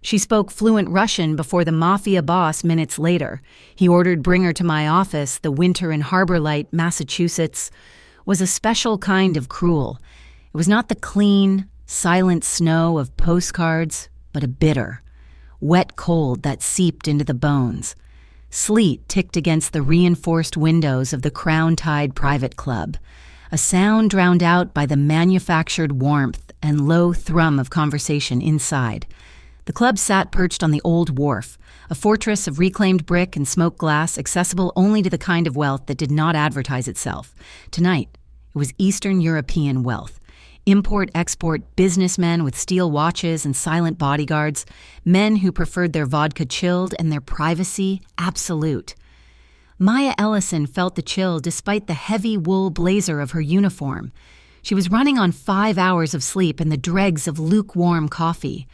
She spoke fluent Russian before the Mafia boss minutes later. He ordered bring her to my office. The winter in Harbor Light, Massachusetts, was a special kind of cruel. It was not the clean, silent snow of postcards, but a bitter, wet cold that seeped into the bones. Sleet ticked against the reinforced windows of the Crown Tide Private Club, a sound drowned out by the manufactured warmth and low thrum of conversation inside. The club sat perched on the old wharf, a fortress of reclaimed brick and smoked glass accessible only to the kind of wealth that did not advertise itself. Tonight, it was Eastern European wealth. Import-export businessmen with steel watches and silent bodyguards, men who preferred their vodka chilled and their privacy absolute. Maya Ellison felt the chill despite the heavy wool blazer of her uniform. She was running on 5 hours of sleep and the dregs of lukewarm coffee.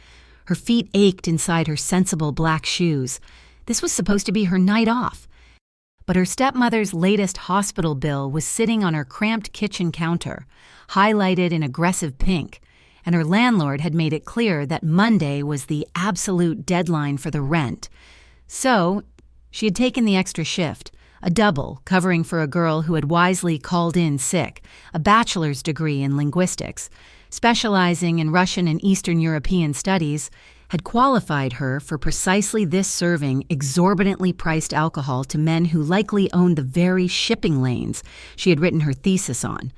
Her feet ached inside her sensible black shoes. This was supposed to be her night off. But her stepmother's latest hospital bill was sitting on her cramped kitchen counter, highlighted in aggressive pink, and her landlord had made it clear that Monday was the absolute deadline for the rent. So, she had taken the extra shift, a double covering for a girl who had wisely called in sick, a bachelor's degree in linguistics, specializing in Russian and Eastern European studies, had qualified her for precisely this serving exorbitantly priced alcohol to men who likely owned the very shipping lanes she had written her thesis on.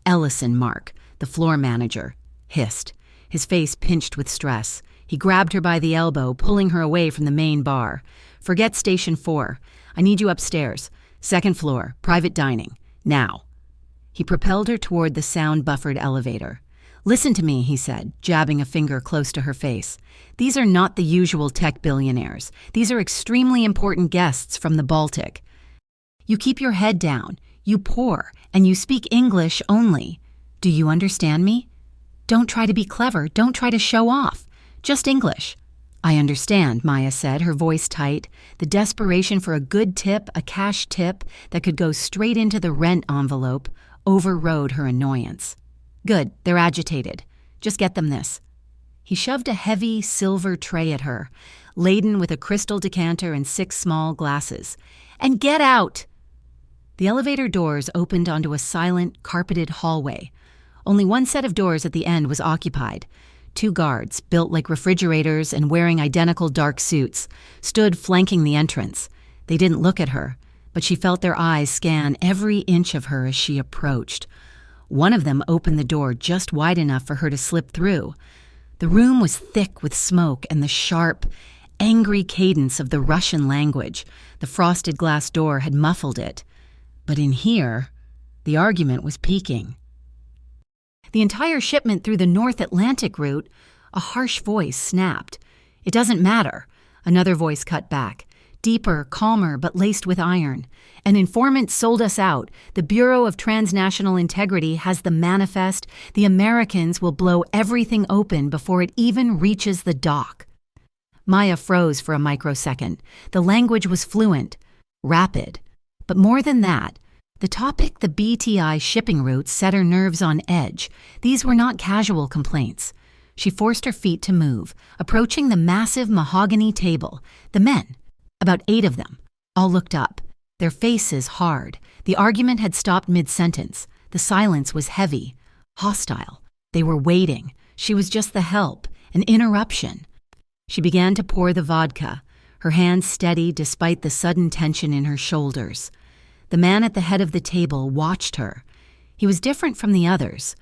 Ellison Mark, the floor manager, hissed, his face pinched with stress. He grabbed her by the elbow, pulling her away from the main bar. "Forget Station 4. I need you upstairs. Second floor, private dining. Now." He propelled her toward the sound-buffered elevator. "Listen to me," he said, jabbing a finger close to her face. "These are not the usual tech billionaires. These are extremely important guests from the Baltic. You keep your head down, you pour, and you speak English only. Do you understand me? Don't try to be clever, don't try to show off. Just English." "I understand," Maya said, her voice tight. The desperation for a good tip, a cash tip that could go straight into the rent envelope, overrode her annoyance. "Good, they're agitated. Just get them this." He shoved a heavy silver tray at her, laden with a crystal decanter and 6 small glasses. "And get out!" The elevator doors opened onto a silent, carpeted hallway. Only one set of doors at the end was occupied. 2 guards, built like refrigerators and wearing identical dark suits, stood flanking the entrance. They didn't look at her, but she felt their eyes scan every inch of her as she approached. One of them opened the door just wide enough for her to slip through. The room was thick with smoke and the sharp, angry cadence of the Russian language. The frosted glass door had muffled it. But in here, the argument was peaking. "The entire shipment through the North Atlantic route," a harsh voice snapped. "It doesn't matter," another voice cut back. Deeper, calmer, but laced with iron. "An informant sold us out. The Bureau of Transnational Integrity has the manifest. The Americans will blow everything open before it even reaches the dock." Maya froze for a microsecond. The language was fluent, rapid. But more than that, the topic, the BTI shipping routes, set her nerves on edge. These were not casual complaints. She forced her feet to move, approaching the massive mahogany table. The men, about 8 of them, all looked up, their faces hard. The argument had stopped mid-sentence. The silence was heavy, hostile. They were waiting. She was just the help, an interruption. She began to pour the vodka, her hands steady despite the sudden tension in her shoulders. The man at the head of the table watched her. He was different from the others.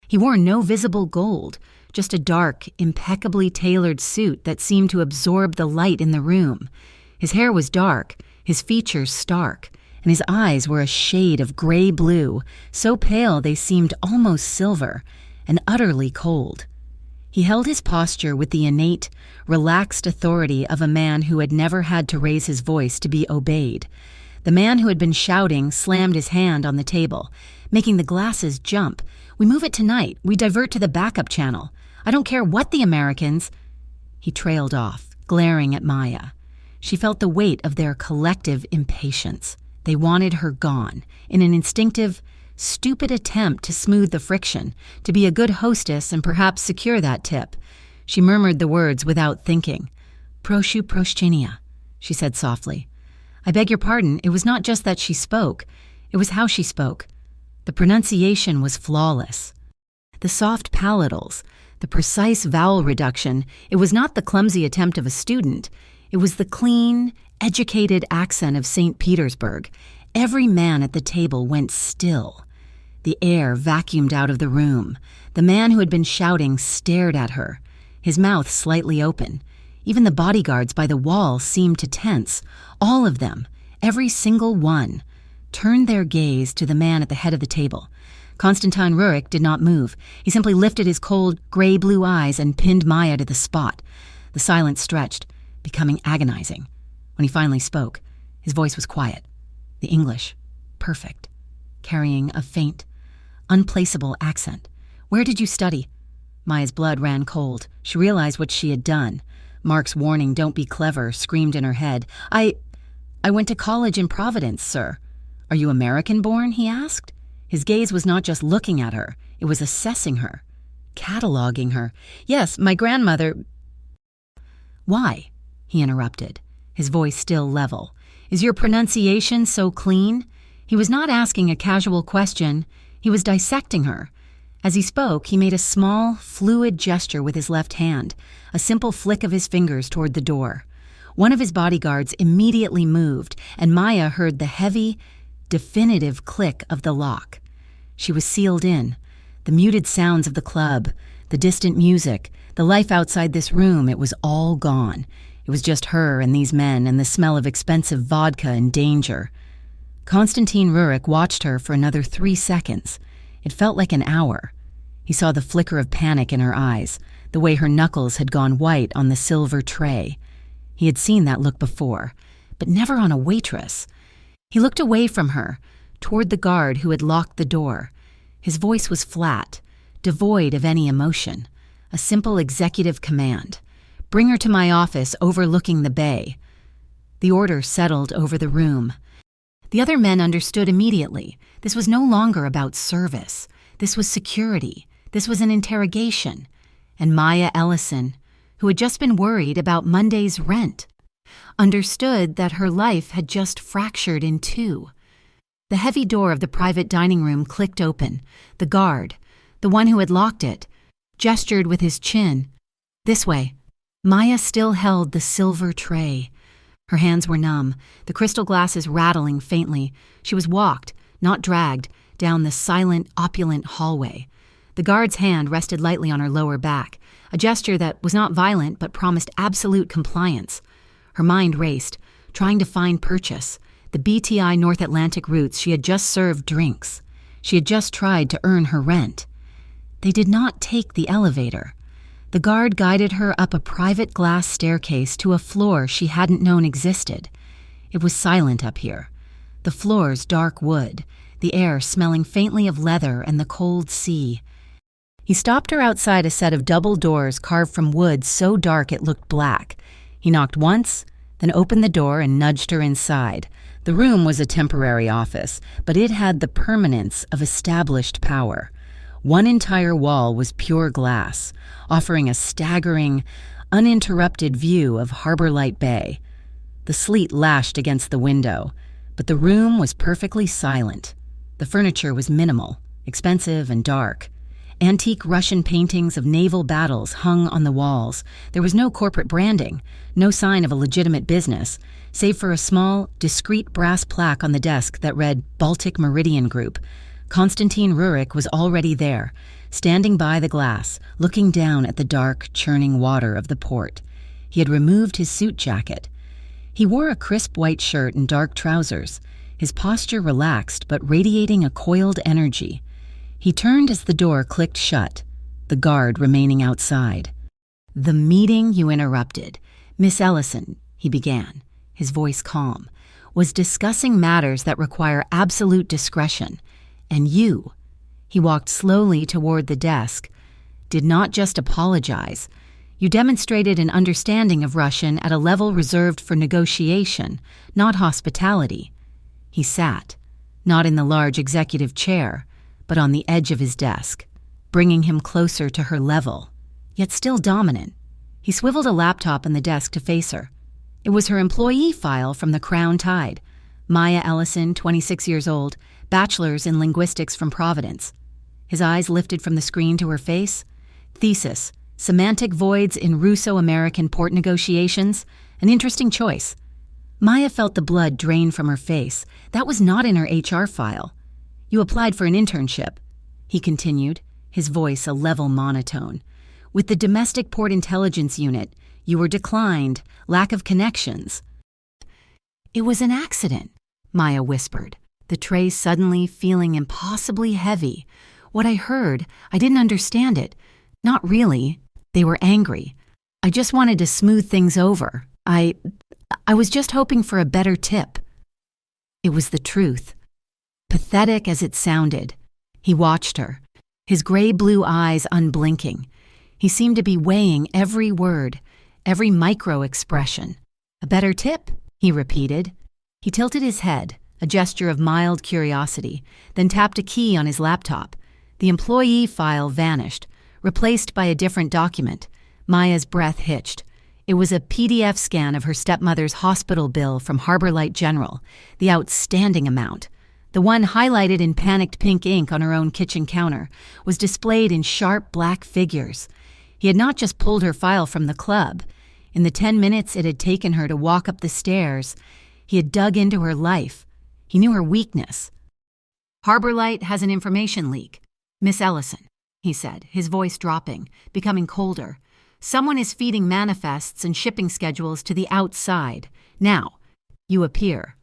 He wore no visible gold, just a dark, impeccably tailored suit that seemed to absorb the light in the room. His hair was dark, his features stark, and his eyes were a shade of gray-blue, so pale they seemed almost silver, and utterly cold. He held his posture with the innate, relaxed authority of a man who had never had to raise his voice to be obeyed. The man who had been shouting slammed his hand on the table, making the glasses jump. "We move it tonight. We divert to the backup channel. I don't care what the Americans—" He trailed off, glaring at Maya. She felt the weight of their collective impatience. They wanted her gone, in an instinctive, stupid attempt to smooth the friction, to be a good hostess and perhaps secure that tip. She murmured the words without thinking. Proszę prощenia, she said softly. I beg your pardon, it was not just that she spoke. It was how she spoke. The pronunciation was flawless. The soft palatals, the precise vowel reduction, it was not the clumsy attempt of a student. It was the clean, educated accent of St. Petersburg. Every man at the table went still. The air vacuumed out of the room. The man who had been shouting stared at her, his mouth slightly open. Even the bodyguards by the wall seemed to tense. All of them, every single one, turned their gaze to the man at the head of the table. Konstantin Rurik did not move. He simply lifted his cold, gray-blue eyes and pinned Maya to the spot. The silence stretched, becoming agonizing. When he finally spoke, his voice was quiet. The English, perfect, carrying a faint, unplaceable accent. Where did you study? Maya's blood ran cold. She realized what she had done. Mark's warning, don't be clever, screamed in her head. I went to college in Providence, sir. Are you American-born? He asked. His gaze was not just looking at her. It was assessing her, cataloging her. Yes, my grandmother... Why? He interrupted, his voice still level. Is your pronunciation so clean? He was not asking a casual question. He was dissecting her. As he spoke, he made a small, fluid gesture with his left hand, a simple flick of his fingers toward the door. One of his bodyguards immediately moved, and Maya heard the heavy, definitive click of the lock. She was sealed in. The muted sounds of the club, the distant music, the life outside this room, it was all gone. It was just her and these men and the smell of expensive vodka and danger. Konstantin Rurik watched her for another 3 seconds. It felt like an hour. He saw the flicker of panic in her eyes, the way her knuckles had gone white on the silver tray. He had seen that look before, but never on a waitress. He looked away from her, toward the guard who had locked the door. His voice was flat, devoid of any emotion, a simple executive command. Bring her to my office overlooking the bay. The order settled over the room. The other men understood immediately. This was no longer about service. This was security. This was an interrogation. And Maya Ellison, who had just been worried about Monday's rent, understood that her life had just fractured in two. The heavy door of the private dining room clicked open. The guard, the one who had locked it, gestured with his chin. This way. Maya still held the silver tray. Her hands were numb, the crystal glasses rattling faintly. She was walked, not dragged, down the silent, opulent hallway. The guard's hand rested lightly on her lower back, a gesture that was not violent but promised absolute compliance. Her mind raced, trying to find purchase. The BTI North Atlantic routes, she had just served drinks. She had just tried to earn her rent. They did not take the elevator. The guard guided her up a private glass staircase to a floor she hadn't known existed. It was silent up here. The floors dark wood, the air smelling faintly of leather and the cold sea. He stopped her outside a set of double doors carved from wood so dark it looked black. He knocked once, then opened the door and nudged her inside. The room was a temporary office, but it had the permanence of established power. One entire wall was pure glass, offering a staggering, uninterrupted view of Harbor Light Bay. The sleet lashed against the window, but the room was perfectly silent. The furniture was minimal, expensive and dark. Antique Russian paintings of naval battles hung on the walls. There was no corporate branding, no sign of a legitimate business, save for a small, discreet brass plaque on the desk that read Baltic Meridian Group. Konstantin Rurik was already there, standing by the glass, looking down at the dark, churning water of the port. He had removed his suit jacket. He wore a crisp white shirt and dark trousers, his posture relaxed but radiating a coiled energy. He turned as the door clicked shut, the guard remaining outside. "The meeting you interrupted, Miss Ellison," he began, his voice calm, "was discussing matters that require absolute discretion. And you," he walked slowly toward the desk, "did not just apologize. You demonstrated an understanding of Russian at a level reserved for negotiation, not hospitality." He sat, not in the large executive chair, but on the edge of his desk, bringing him closer to her level. yet still dominant. He swiveled a laptop on the desk to face her. It was her employee file from the Crown Tide. Maya Ellison, 26 years old, bachelor's in linguistics from Providence. His eyes lifted from the screen to her face. Thesis, Semantic Voids in Russo-American Port Negotiations. An interesting choice. Maya felt the blood drain from her face. That was not in her HR file. You applied for an internship, he continued, his voice a level monotone. With the Domestic Port Intelligence Unit, you were declined, lack of connections. It was an accident, Maya whispered, the tray suddenly feeling impossibly heavy. What I heard, I didn't understand it. Not really. They were angry. I just wanted to smooth things over. I was just hoping for a better tip. It was the truth. Pathetic as it sounded. He watched her, his gray-blue eyes unblinking. He seemed to be weighing every word, every micro-expression. A better tip, he repeated. He tilted his head, a gesture of mild curiosity, then tapped a key on his laptop. The employee file vanished, replaced by a different document. Maya's breath hitched. It was a PDF scan of her stepmother's hospital bill from Harbor Light General, the outstanding amount. The one highlighted in panicked pink ink on her own kitchen counter was displayed in sharp black figures. He had not just pulled her file from the club. In the 10 minutes it had taken her to walk up the stairs, he had dug into her life. He knew her weakness. Harbor Light has an information leak. Miss Ellison, he said, his voice dropping, becoming colder. Someone is feeding manifests and shipping schedules to the outside. Now, you appear.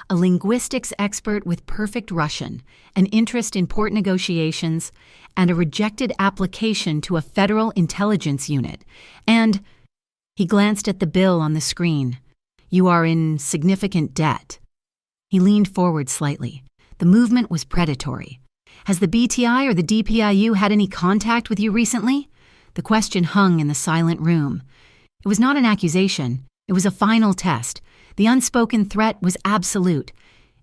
A linguistics expert with perfect Russian, an interest in port negotiations, and a rejected application to a federal intelligence unit. And he glanced at the bill on the screen. You are in significant debt. He leaned forward slightly. The movement was predatory. Has the BTI or the DPIU had any contact with you recently? The question hung in the silent room. It was not an accusation. It was a final test. The unspoken threat was absolute.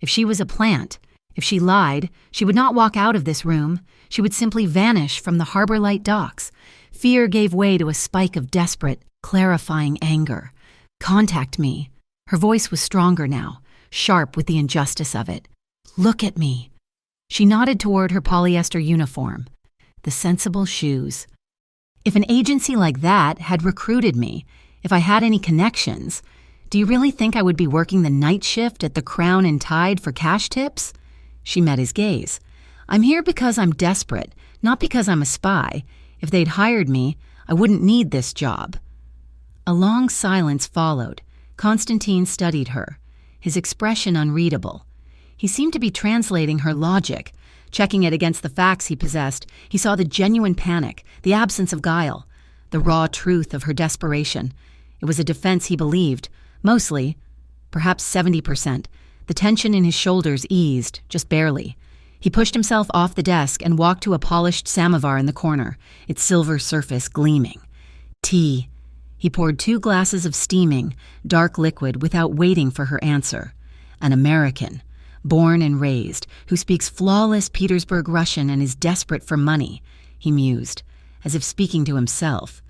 If she was a plant, if she lied, she would not walk out of this room. She would simply vanish from the Harbor Light docks. Fear gave way to a spike of desperate, clarifying anger. Contact me. Her voice was stronger now, sharp with the injustice of it. Look at me. She nodded toward her polyester uniform. The sensible shoes. If an agency like that had recruited me, if I had any connections, do you really think I would be working the night shift at the Crown and Tide for cash tips? She met his gaze. I'm here because I'm desperate, not because I'm a spy. If they'd hired me, I wouldn't need this job. A long silence followed. Constantine studied her, his expression unreadable. He seemed to be translating her logic. Checking it against the facts he possessed, he saw the genuine panic, the absence of guile, the raw truth of her desperation. It was a defense he believed, mostly, perhaps 70%. The tension in his shoulders eased, just barely. He pushed himself off the desk and walked to a polished samovar in the corner, its silver surface gleaming. Tea. He poured 2 glasses of steaming, dark liquid without waiting for her answer. An American, born and raised, who speaks flawless Petersburg Russian and is desperate for money, he mused, as if speaking to himself.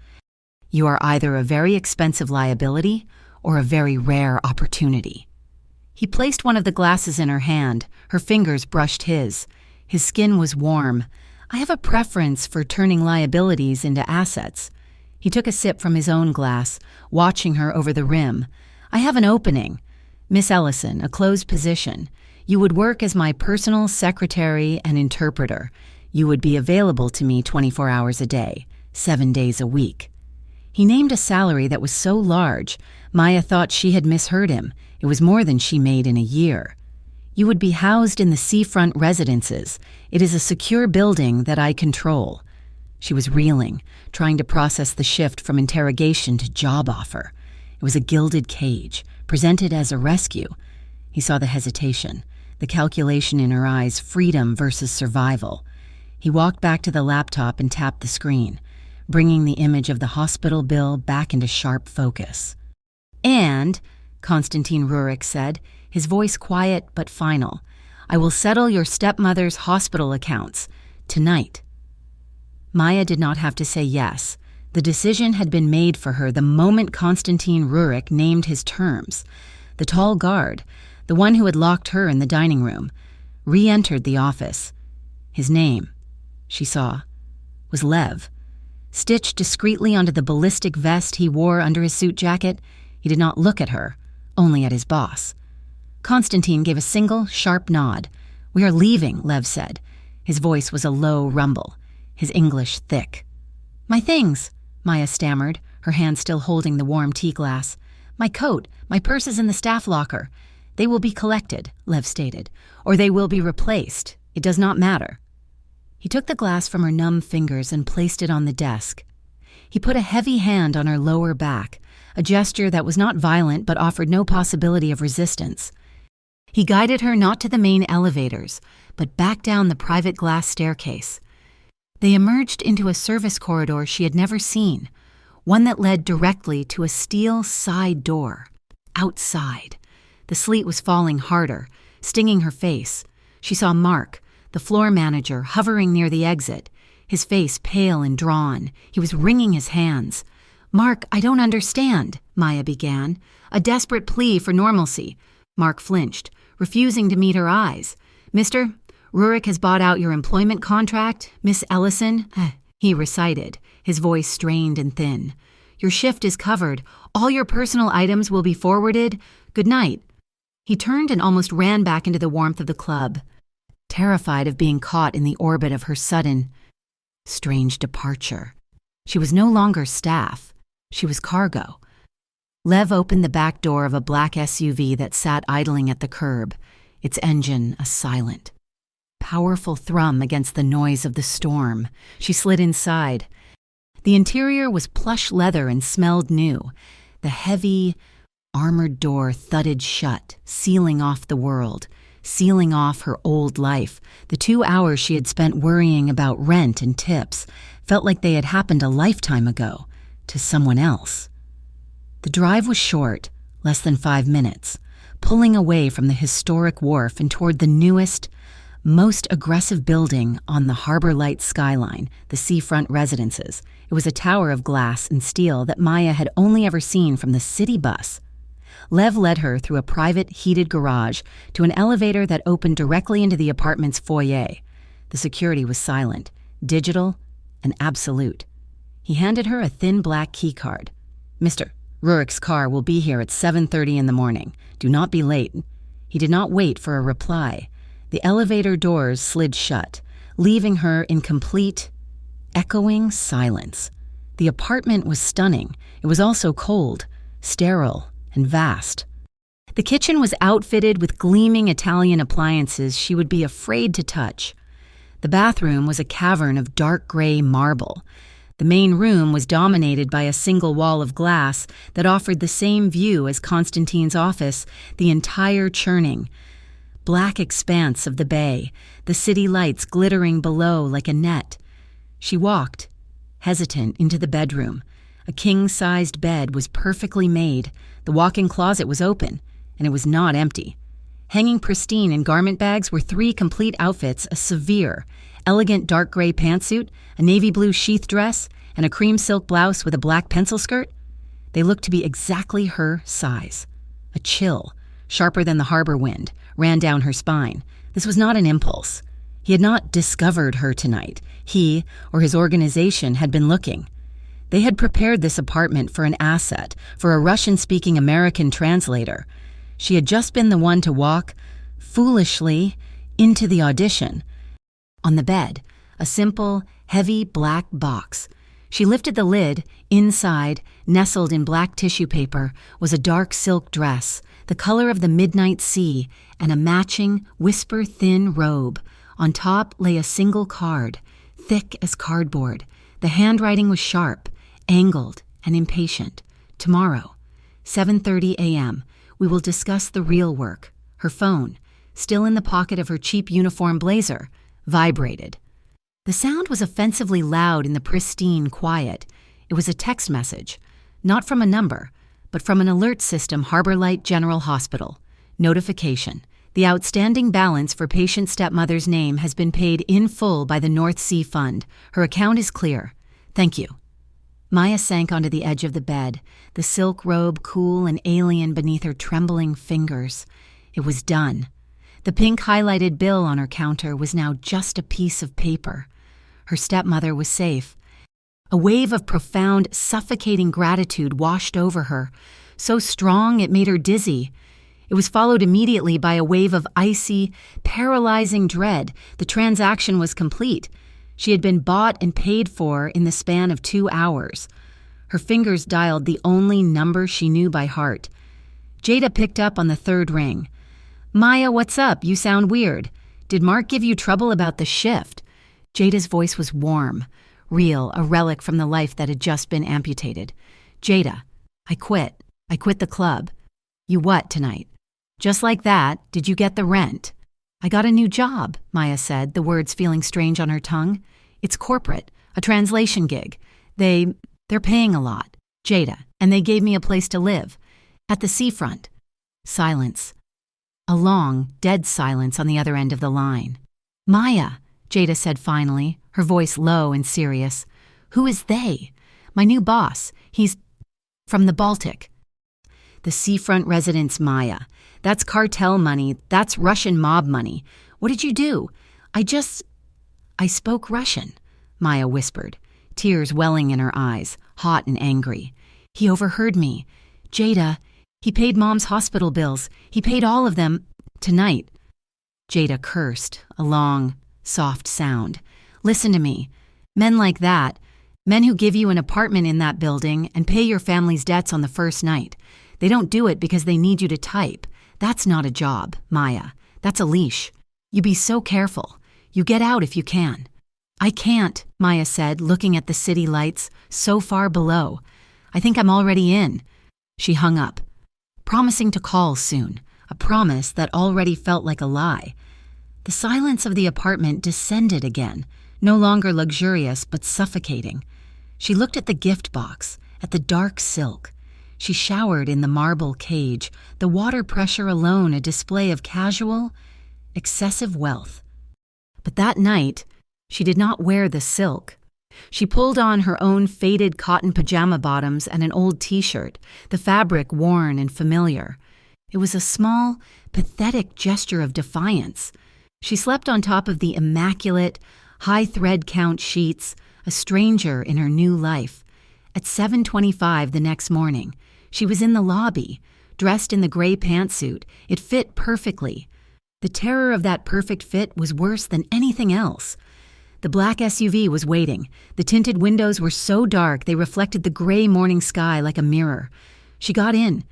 You are either a very expensive liability or a very rare opportunity. He placed one of the glasses in her hand. Her fingers brushed his. His skin was warm. I have a preference for turning liabilities into assets. He took a sip from his own glass, watching her over the rim. I have an opening. Miss Ellison, a closed position. You would work as my personal secretary and interpreter. You would be available to me 24 hours a day, 7 days a week. He named a salary that was so large, Maya thought she had misheard him. It was more than she made in a year. You would be housed in the seafront residences. It is a secure building that I control. She was reeling, trying to process the shift from interrogation to job offer. It was a gilded cage, presented as a rescue. He saw the hesitation, the calculation in her eyes, freedom versus survival. He walked back to the laptop and tapped the screen, bringing the image of the hospital bill back into sharp focus. And, Konstantin Rurik said, his voice quiet but final, I will settle your stepmother's hospital accounts tonight. Maya did not have to say yes. The decision had been made for her the moment Konstantin Rurik named his terms. The tall guard, the one who had locked her in the dining room, re-entered the office. His name, she saw, was Lev. Stitched discreetly onto the ballistic vest he wore under his suit jacket, he did not look at her, only at his boss. Konstantin gave a single, sharp nod. "We are leaving," Lev said. His voice was a low rumble, his English thick. "My things," Maya stammered, her hand still holding the warm tea glass. "My coat, my purse is in the staff locker. They will be collected," Lev stated, "or they will be replaced. It does not matter." He took the glass from her numb fingers and placed it on the desk. He put a heavy hand on her lower back, a gesture that was not violent but offered no possibility of resistance. He guided her not to the main elevators, but back down the private glass staircase. They emerged into a service corridor she had never seen, one that led directly to a steel side door. Outside. The sleet was falling harder, stinging her face. She saw Mark, the floor manager, hovering near the exit, his face pale and drawn. He was wringing his hands. "Mark, I don't understand," Maya began, a desperate plea for normalcy. Mark flinched, refusing to meet her eyes. "Mister, Rurik has bought out your employment contract, Miss Ellison," he recited, his voice strained and thin. "Your shift is covered. All your personal items will be forwarded. Good night." He turned and almost ran back into the warmth of the club, terrified of being caught in the orbit of her sudden, strange departure. She was no longer staff. She was cargo. Lev opened the back door of a black SUV that sat idling at the curb, its engine a silent, powerful thrum against the noise of the storm. She slid inside. The interior was plush leather and smelled new. The heavy, armored door thudded shut, sealing off the world, sealing off her old life. The 2 hours she had spent worrying about rent and tips felt like they had happened a lifetime ago, to someone else. The drive was short, less than 5 minutes, pulling away from the historic wharf and toward the newest, most aggressive building on the Harbor Light skyline, the seafront residences. It was a tower of glass and steel that Maya had only ever seen from the city bus. Lev led her through a private, heated garage to an elevator that opened directly into the apartment's foyer. The security was silent, digital, and absolute. He handed her a thin black key card. "Mister, Rurik's car will be here at 7:30 in the morning. Do not be late." He did not wait for a reply. The elevator doors slid shut, leaving her in complete, echoing silence. The apartment was stunning. It was also cold, sterile, and vast. The kitchen was outfitted with gleaming Italian appliances she would be afraid to touch. The bathroom was a cavern of dark gray marble. The main room was dominated by a single wall of glass that offered the same view as Konstantin's office, the entire churning, black expanse of the bay, the city lights glittering below like a net. She walked, hesitant, into the bedroom. A king-sized bed was perfectly made. The walk-in closet was open, and it was not empty. Hanging pristine in garment bags were 3 complete outfits: a severe, elegant dark gray pantsuit, a navy blue sheath dress, and a cream silk blouse with a black pencil skirt. They looked to be exactly her size. A chill, sharper than the harbor wind, ran down her spine. This was not an impulse. He had not discovered her tonight. He, or his organization, had been looking. They had prepared this apartment for an asset, for a Russian-speaking American translator. She had just been the one to walk, foolishly, into the audition. On the bed, a simple, heavy black box. She lifted the lid. Inside, nestled in black tissue paper, was a dark silk dress, the color of the midnight sea, and a matching, whisper-thin robe. On top lay a single card, thick as cardboard. The handwriting was sharp, angled, and impatient. "Tomorrow, 7:30 a.m., we will discuss the real work." Her phone, still in the pocket of her cheap uniform blazer, vibrated. The sound was offensively loud in the pristine quiet. It was a text message, not from a number, but from an alert system, Harbor Light General Hospital. Notification: the outstanding balance for patient stepmother's name has been paid in full by the North Sea Fund. Her account is clear. Thank you. Maya sank onto the edge of the bed, the silk robe cool and alien beneath her trembling fingers. It was done. The pink highlighted bill on her counter was now just a piece of paper. Her stepmother was safe. A wave of profound, suffocating gratitude washed over her, so strong it made her dizzy. It was followed immediately by a wave of icy, paralyzing dread. The transaction was complete. She had been bought and paid for in the span of 2 hours. Her fingers dialed the only number she knew by heart. Jada picked up on the third ring. "Maya, what's up? You sound weird. Did Mark give you trouble about the shift?" Jada's voice was warm, real, a relic from the life that had just been amputated. "Jada, I quit. I quit the club." "You what tonight?" "Just like that, did you get the rent?" "I got a new job," Maya said, the words feeling strange on her tongue. "It's corporate, a translation gig. They're paying a lot." "Jada, and they gave me a place to live. At the seafront." Silence. A long, dead silence on the other end of the line. "Maya," Jada said finally, her voice low and serious. "Who is they?" "My new boss. He's from the Baltic." "The seafront residence, Maya. That's cartel money. That's Russian mob money. What did you do?" I spoke Russian," Maya whispered, tears welling in her eyes, hot and angry. "He overheard me. Jada, he paid Mom's hospital bills. He paid all of them tonight." Jada cursed, a long, soft sound. "Listen to me. Men like that, men who give you an apartment in that building and pay your family's debts on the first night, they don't do it because they need you to type. That's not a job, Maya. That's a leash. You be so careful. You get out if you can." "I can't," Maya said, looking at the city lights, so far below. "I think I'm already in." She hung up, promising to call soon, a promise that already felt like a lie. The silence of the apartment descended again, no longer luxurious but suffocating. She looked at the gift box, at the dark silk. She showered in the marble cage, the water pressure alone a display of casual, excessive wealth. But that night, she did not wear the silk. She pulled on her own faded cotton pajama bottoms and an old t-shirt, the fabric worn and familiar. It was a small, pathetic gesture of defiance. She slept on top of the immaculate, high thread count sheets, a stranger in her new life. At 7:25 the next morning, she was in the lobby, dressed in the gray pantsuit. It fit perfectly. The terror of that perfect fit was worse than anything else. The black SUV was waiting. The tinted windows were so dark they reflected the gray morning sky like a mirror. She got in.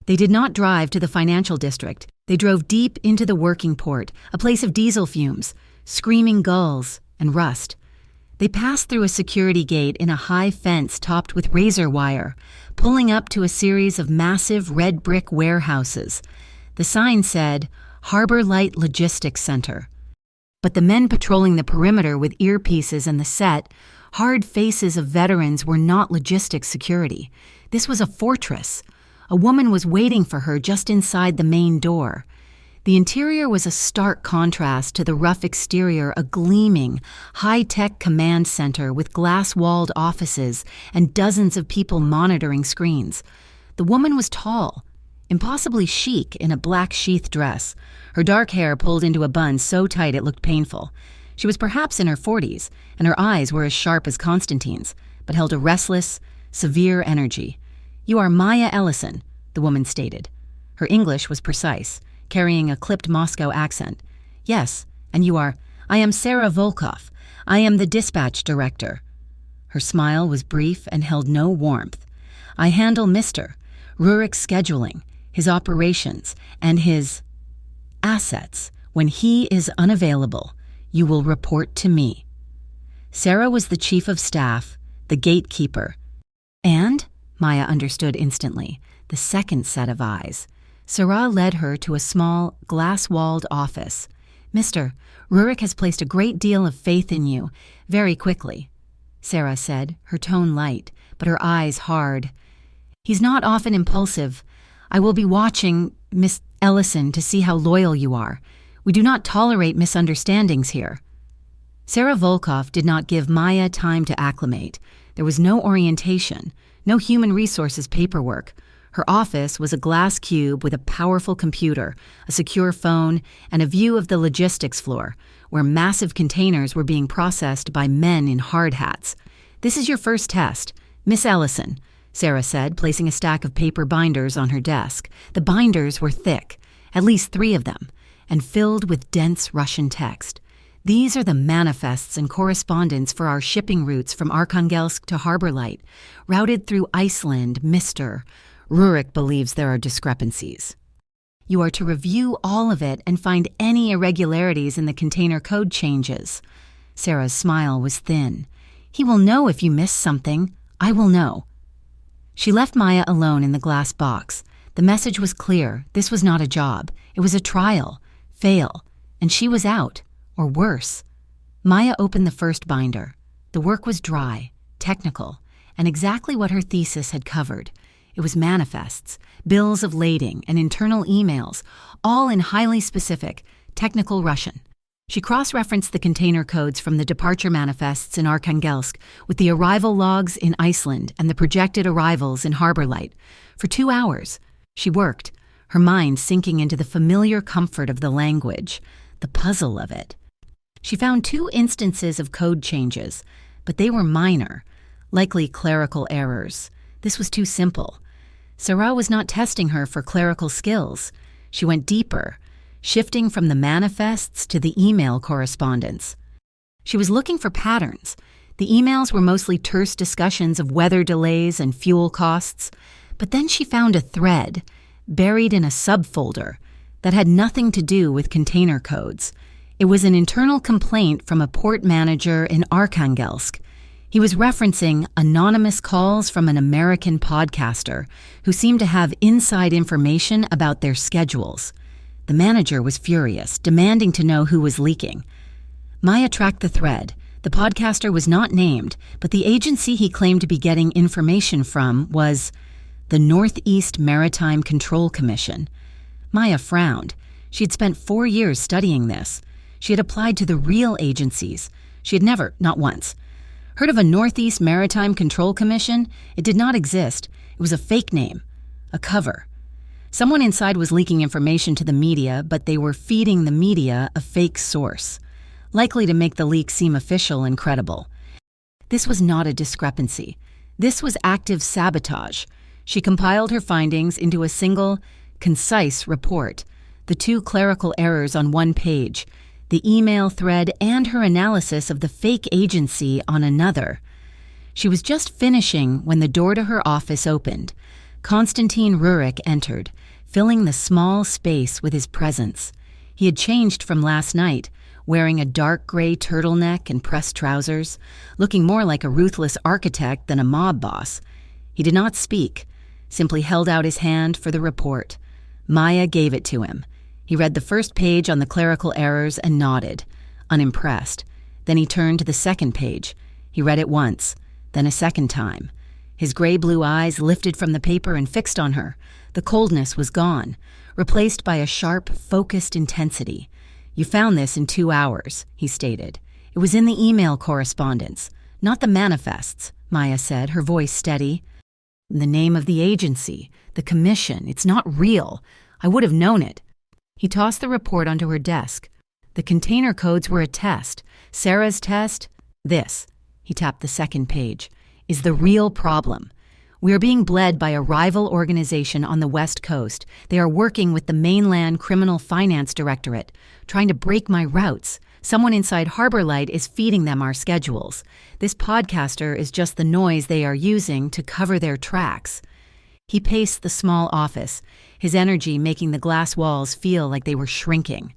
They did not drive to the financial district. They drove deep into the working port, a place of diesel fumes, screaming gulls, and rust. They passed through a security gate in a high fence topped with razor wire, pulling up to a series of massive red brick warehouses. The sign said, Harbor Light Logistics Center. But the men patrolling the perimeter with earpieces and the set, hard faces of veterans were not logistics security. This was a fortress. A woman was waiting for her just inside the main door. The interior was a stark contrast to the rough exterior, a gleaming, high-tech command center with glass-walled offices and dozens of people monitoring screens. The woman was tall, impossibly chic in a black sheath dress, her dark hair pulled into a bun so tight it looked painful. She was perhaps in her 40s, and her eyes were as sharp as Constantine's, but held a restless, severe energy. "You are Maya Ellison," the woman stated. Her English was precise, carrying a clipped Moscow accent. "Yes, and you are—" "I am Sarah Volkov. I am the dispatch director." Her smile was brief and held no warmth. "I handle Mr. Rurik's scheduling, his operations, and his assets. When he is unavailable, you will report to me." Sarah was the chief of staff, the gatekeeper. And, Maya understood instantly, the second set of eyes. Sarah led her to a small, glass-walled office. "Mr. Rurik has placed a great deal of faith in you, very quickly," Sarah said, her tone light, but her eyes hard. "He's not often impulsive. I will be watching, Miss Ellison, to see how loyal you are. We do not tolerate misunderstandings here." Sarah Volkov did not give Maya time to acclimate. There was no orientation, no human resources paperwork. Her office was a glass cube with a powerful computer, a secure phone, and a view of the logistics floor, where massive containers were being processed by men in hard hats. "This is your first test, Miss Ellison," Sarah said, placing a stack of paper binders on her desk. The binders were thick, at least 3 of them, and filled with dense Russian text. "These are the manifests and correspondence for our shipping routes from Arkhangelsk to Harbor Light, routed through Iceland, Mr. Rurik believes there are discrepancies. You are to review all of it and find any irregularities in the container code changes." Sarah's smile was thin. "He will know if you miss something. I will know." She left Maya alone in the glass box. The message was clear. This was not a job. It was a trial. Fail. And she was out. Or worse. Maya opened the first binder. The work was dry, technical, and exactly what her thesis had covered. It was manifests, bills of lading, and internal emails, all in highly specific, technical Russian. She cross-referenced the container codes from the departure manifests in Arkhangelsk with the arrival logs in Iceland and the projected arrivals in Harbor Light. For 2 hours, she worked, her mind sinking into the familiar comfort of the language, the puzzle of it. She found 2 instances of code changes, but they were minor, likely clerical errors. This was too simple. Sarah was not testing her for clerical skills. She went deeper, shifting from the manifests to the email correspondence. She was looking for patterns. The emails were mostly terse discussions of weather delays and fuel costs, but then she found a thread, buried in a subfolder, that had nothing to do with container codes. It was an internal complaint from a port manager in Arkhangelsk. He was referencing anonymous calls from an American podcaster who seemed to have inside information about their schedules. The manager was furious, demanding to know who was leaking. Maya tracked the thread. The podcaster was not named, but the agency he claimed to be getting information from was the Northeast Maritime Control Commission. Maya frowned. She had spent 4 years studying this. She had applied to the real agencies. She had never, not once, heard of a Northeast Maritime Control Commission? It did not exist. It was a fake name, a cover. Someone inside was leaking information to the media, but they were feeding the media a fake source, likely to make the leak seem official and credible. This was not a discrepancy. This was active sabotage. She compiled her findings into a single, concise report, the 2 clerical errors on 1 page, the email thread, and her analysis of the fake agency on another. She was just finishing when the door to her office opened. Konstantin Rurik entered, filling the small space with his presence. He had changed from last night, wearing a dark gray turtleneck and pressed trousers, looking more like a ruthless architect than a mob boss. He did not speak, simply held out his hand for the report. Maya gave it to him. He read the first page on the clerical errors and nodded, unimpressed. Then he turned to the second page. He read it once, then a second time. His gray-blue eyes lifted from the paper and fixed on her. The coldness was gone, replaced by a sharp, focused intensity. "You found this in 2 hours," he stated. "It was in the email correspondence, not the manifests," Maya said, her voice steady. "The name of the agency, the commission, it's not real. I would have known it." He tossed the report onto her desk. The container codes were a test. Sarah's test, this, he tapped the second page, is the real problem. "We are being bled by a rival organization on the West Coast. They are working with the mainland Criminal Finance Directorate, trying to break my routes. Someone inside Harbor Light is feeding them our schedules. This podcaster is just the noise they are using to cover their tracks." He paced the small office, his energy making the glass walls feel like they were shrinking.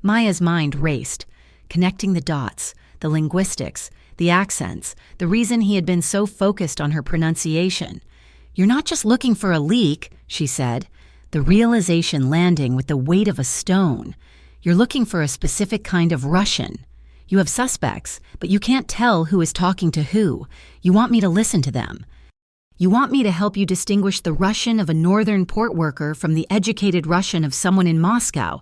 Maya's mind raced, connecting the dots, the linguistics, the accents, the reason he had been so focused on her pronunciation. "You're not just looking for a leak," she said, the realization landing with the weight of a stone. "You're looking for a specific kind of Russian. You have suspects, but you can't tell who is talking to who. You want me to listen to them. You want me to help you distinguish the Russian of a northern port worker from the educated Russian of someone in Moscow,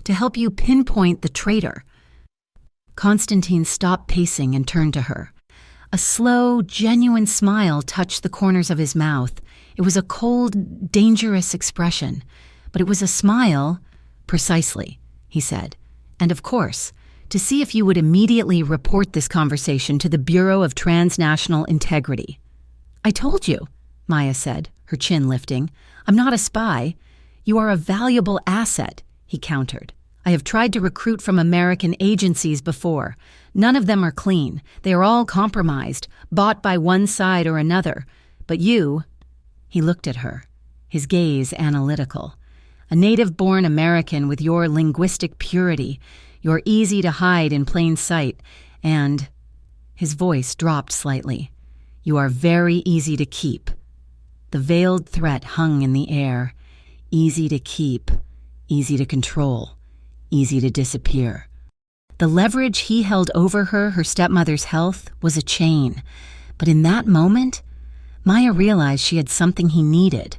to help you pinpoint the traitor." Konstantin stopped pacing and turned to her. A slow, genuine smile touched the corners of his mouth. It was a cold, dangerous expression, but it was a smile. Precisely, he said. And of course, to see if you would immediately report this conversation to the Bureau of Transnational Integrity. I told you, Maya said, her chin lifting. I'm not a spy. You are a valuable asset, he countered. I have tried to recruit from American agencies before. None of them are clean. They are all compromised, bought by one side or another. But you— He looked at her, his gaze analytical. A native-born American with your linguistic purity. You're easy to hide in plain sight, and— His voice dropped slightly. You are very easy to keep. The veiled threat hung in the air. Easy to keep, easy to control, easy to disappear. The leverage he held over her stepmother's health, was a chain. But in that moment, Maya realized she had something he needed.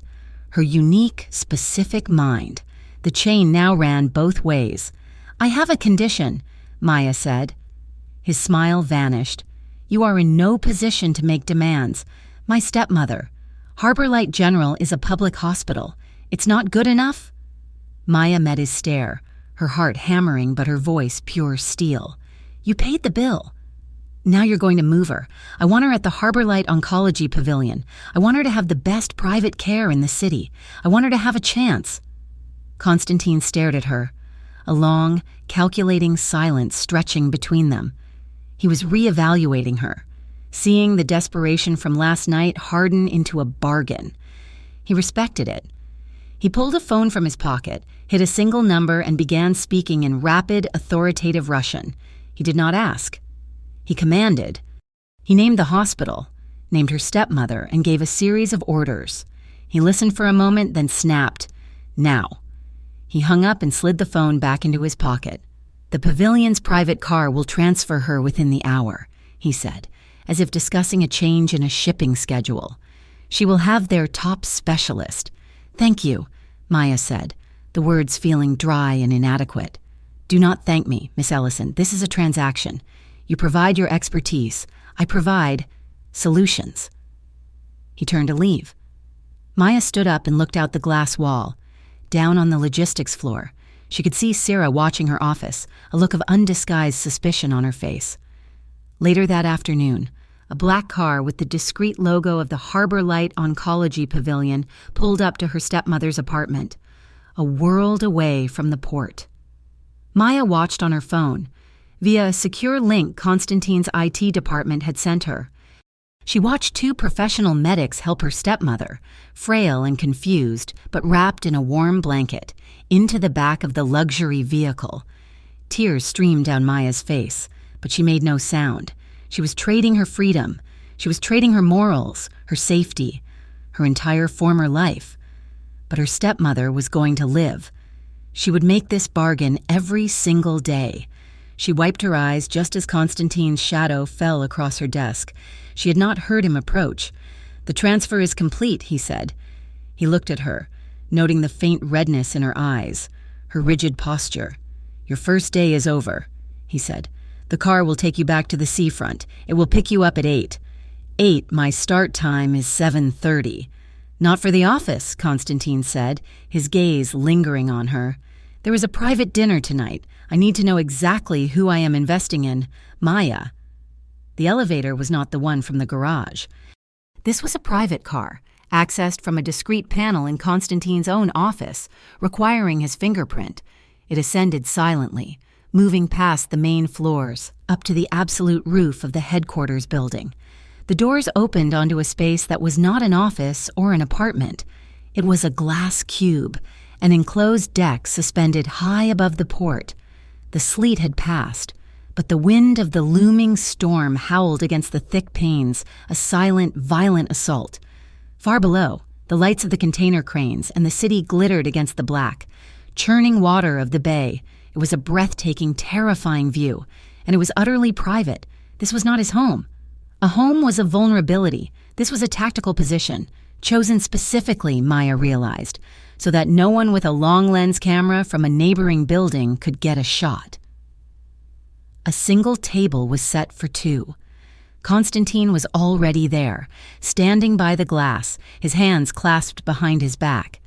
Her unique, specific mind. The chain now ran both ways. I have a condition, Maya said. His smile vanished. You are in no position to make demands. My stepmother. Harbor Light General is a public hospital. It's not good enough? Maya met his stare, her heart hammering but her voice pure steel. You paid the bill. Now you're going to move her. I want her at the Harbor Light Oncology Pavilion. I want her to have the best private care in the city. I want her to have a chance. Constantine stared at her, a long, calculating silence stretching between them. He was reevaluating her, seeing the desperation from last night harden into a bargain. He respected it. He pulled a phone from his pocket, hit a single number, and began speaking in rapid, authoritative Russian. He did not ask. He commanded. He named the hospital, named her stepmother, and gave a series of orders. He listened for a moment, then snapped, Now. He hung up and slid the phone back into his pocket. The pavilion's private car will transfer her within the hour, he said, as if discussing a change in a shipping schedule. She will have their top specialist. Thank you, Maya said, the words feeling dry and inadequate. Do not thank me, Miss Ellison. This is a transaction. You provide your expertise. I provide solutions. He turned to leave. Maya stood up and looked out the glass wall. Down on the logistics floor, she could see Sarah watching her office, a look of undisguised suspicion on her face. Later that afternoon, a black car with the discreet logo of the Harbor Light Oncology Pavilion pulled up to her stepmother's apartment, a world away from the port. Maya watched on her phone, via a secure link Constantine's IT department had sent her. She watched two professional medics help her stepmother, frail and confused, but wrapped in a warm blanket, into the back of the luxury vehicle. Tears streamed down Maya's face, but she made no sound. She was trading her freedom. She was trading her morals, her safety, her entire former life. But her stepmother was going to live. She would make this bargain every single day. She wiped her eyes just as Constantine's shadow fell across her desk. She had not heard him approach. The transfer is complete, he said. He looked at her, noting the faint redness in her eyes, her rigid posture. Your first day is over, he said. The car will take you back to the seafront. It will pick you up at 8. 8, my start time is 7:30. Not for the office, Constantine said, his gaze lingering on her. There is a private dinner tonight. I need to know exactly who I am investing in. Maya. The elevator was not the one from the garage. This was a private car, accessed from a discreet panel in Constantine's own office, requiring his fingerprint. It ascended silently, moving past the main floors, up to the absolute roof of the headquarters building. The doors opened onto a space that was not an office or an apartment. It was a glass cube, an enclosed deck suspended high above the port. The sleet had passed, but the wind of the looming storm howled against the thick panes, a silent, violent assault. Far below, the lights of the container cranes and the city glittered against the black, churning water of the bay. It was a breathtaking, terrifying view, and it was utterly private. This was not his home. A home was a vulnerability. This was a tactical position, chosen specifically, Maya realized, so that no one with a long-lens camera from a neighboring building could get a shot. A single table was set for two. Constantine was already there, standing by the glass, his hands clasped behind his back.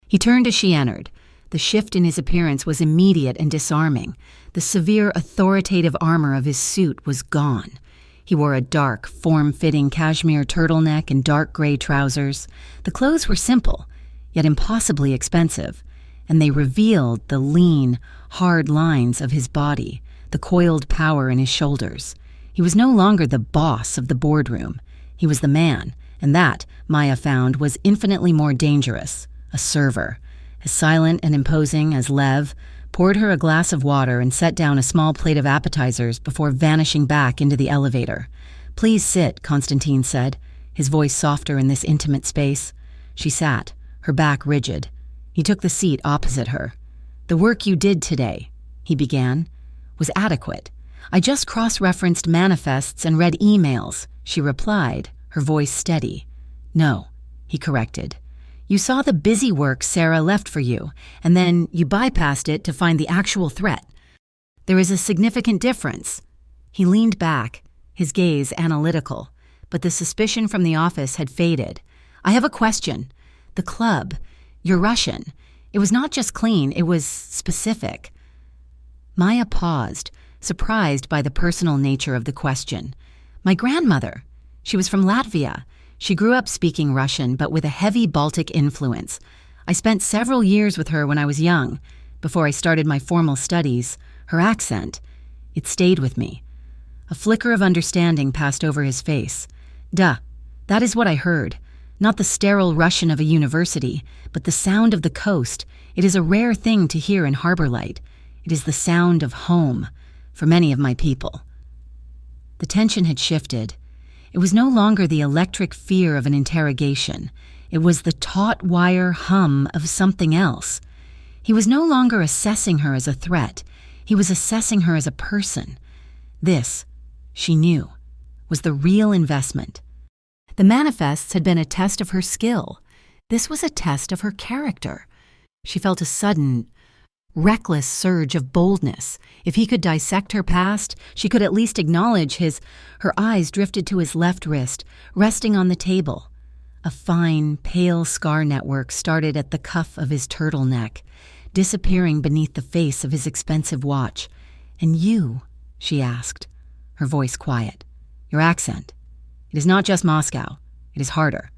He turned as she entered. The shift in his appearance was immediate and disarming. The severe, authoritative armor of his suit was gone. He wore a dark, form-fitting cashmere turtleneck and dark gray trousers. The clothes were simple, yet impossibly expensive, and they revealed the lean, hard lines of his body, the coiled power in his shoulders. He was no longer the boss of the boardroom. He was the man, and that, Maya found, was infinitely more dangerous, a server. As silent and imposing as Lev, poured her a glass of water and set down a small plate of appetizers before vanishing back into the elevator. "Please sit," Constantine said, his voice softer in this intimate space. She sat, her back rigid. He took the seat opposite her. "The work you did today," he began, "was adequate. I just cross-referenced manifests and read emails," she replied, her voice steady. "No," he corrected. "You saw the busy work Sarah left for you, and then you bypassed it to find the actual threat. There is a significant difference." He leaned back, his gaze analytical, but the suspicion from the office had faded. "I have a question. The club, you're Russian. It was not just clean, it was specific." Maya paused, surprised by the personal nature of the question. "My grandmother. She was from Latvia. She grew up speaking Russian, but with a heavy Baltic influence. I spent several years with her when I was young. Before I started my formal studies, her accent, it stayed with me." A flicker of understanding passed over his face. "Duh, that is what I heard. Not the sterile Russian of a university, but the sound of the coast. It is a rare thing to hear in Harbor Light. It is the sound of home, for many of my people." The tension had shifted. It was no longer the electric fear of an interrogation. It was the taut wire hum of something else. He was no longer assessing her as a threat. He was assessing her as a person. This, she knew, was the real investment. The manifests had been a test of her skill. This was a test of her character. She felt a sudden, reckless surge of boldness. If he could dissect her past, she could at least acknowledge her eyes drifted to his left wrist, resting on the table. A fine, pale scar network started at the cuff of his turtleneck, disappearing beneath the face of his expensive watch. "And you?" she asked, her voice quiet. "Your accent. It is not just Moscow. It is harder."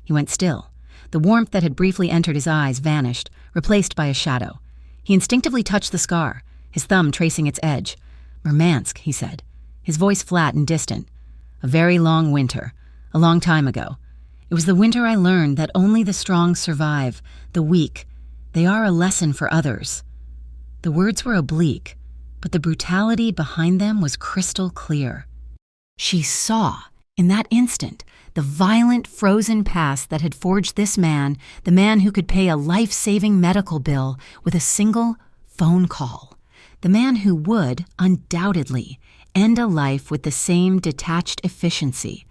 He went still. The warmth that had briefly entered his eyes vanished, replaced by a shadow. He instinctively touched the scar, his thumb tracing its edge. "Murmansk," he said, his voice flat and distant. "A very long winter, a long time ago. It was the winter I learned that only the strong survive, the weak. They are a lesson for others." The words were oblique, but the brutality behind them was crystal clear. She saw, in that instant, the violent, frozen past that had forged this man, the man who could pay a life-saving medical bill with a single phone call. The man who would, undoubtedly, end a life with the same detached efficiency.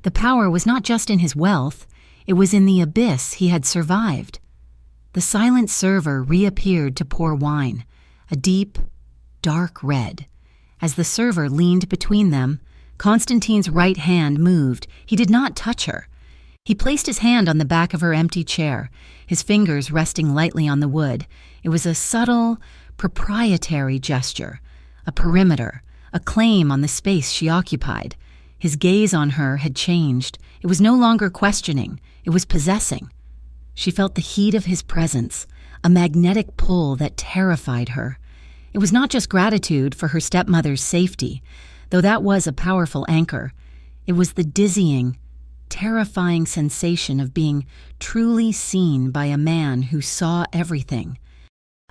The power was not just in his wealth, it was in the abyss he had survived. The silent server reappeared to pour wine, a deep, dark red. As the server leaned between them, Constantine's right hand moved. He did not touch her. He placed his hand on the back of her empty chair, his fingers resting lightly on the wood. It was a subtle, proprietary gesture, a perimeter, a claim on the space she occupied. His gaze on her had changed. It was no longer questioning, it was possessing. She felt the heat of his presence, a magnetic pull that terrified her. It was not just gratitude for her stepmother's safety, though that was a powerful anchor. It was the dizzying, terrifying sensation of being truly seen by a man who saw everything.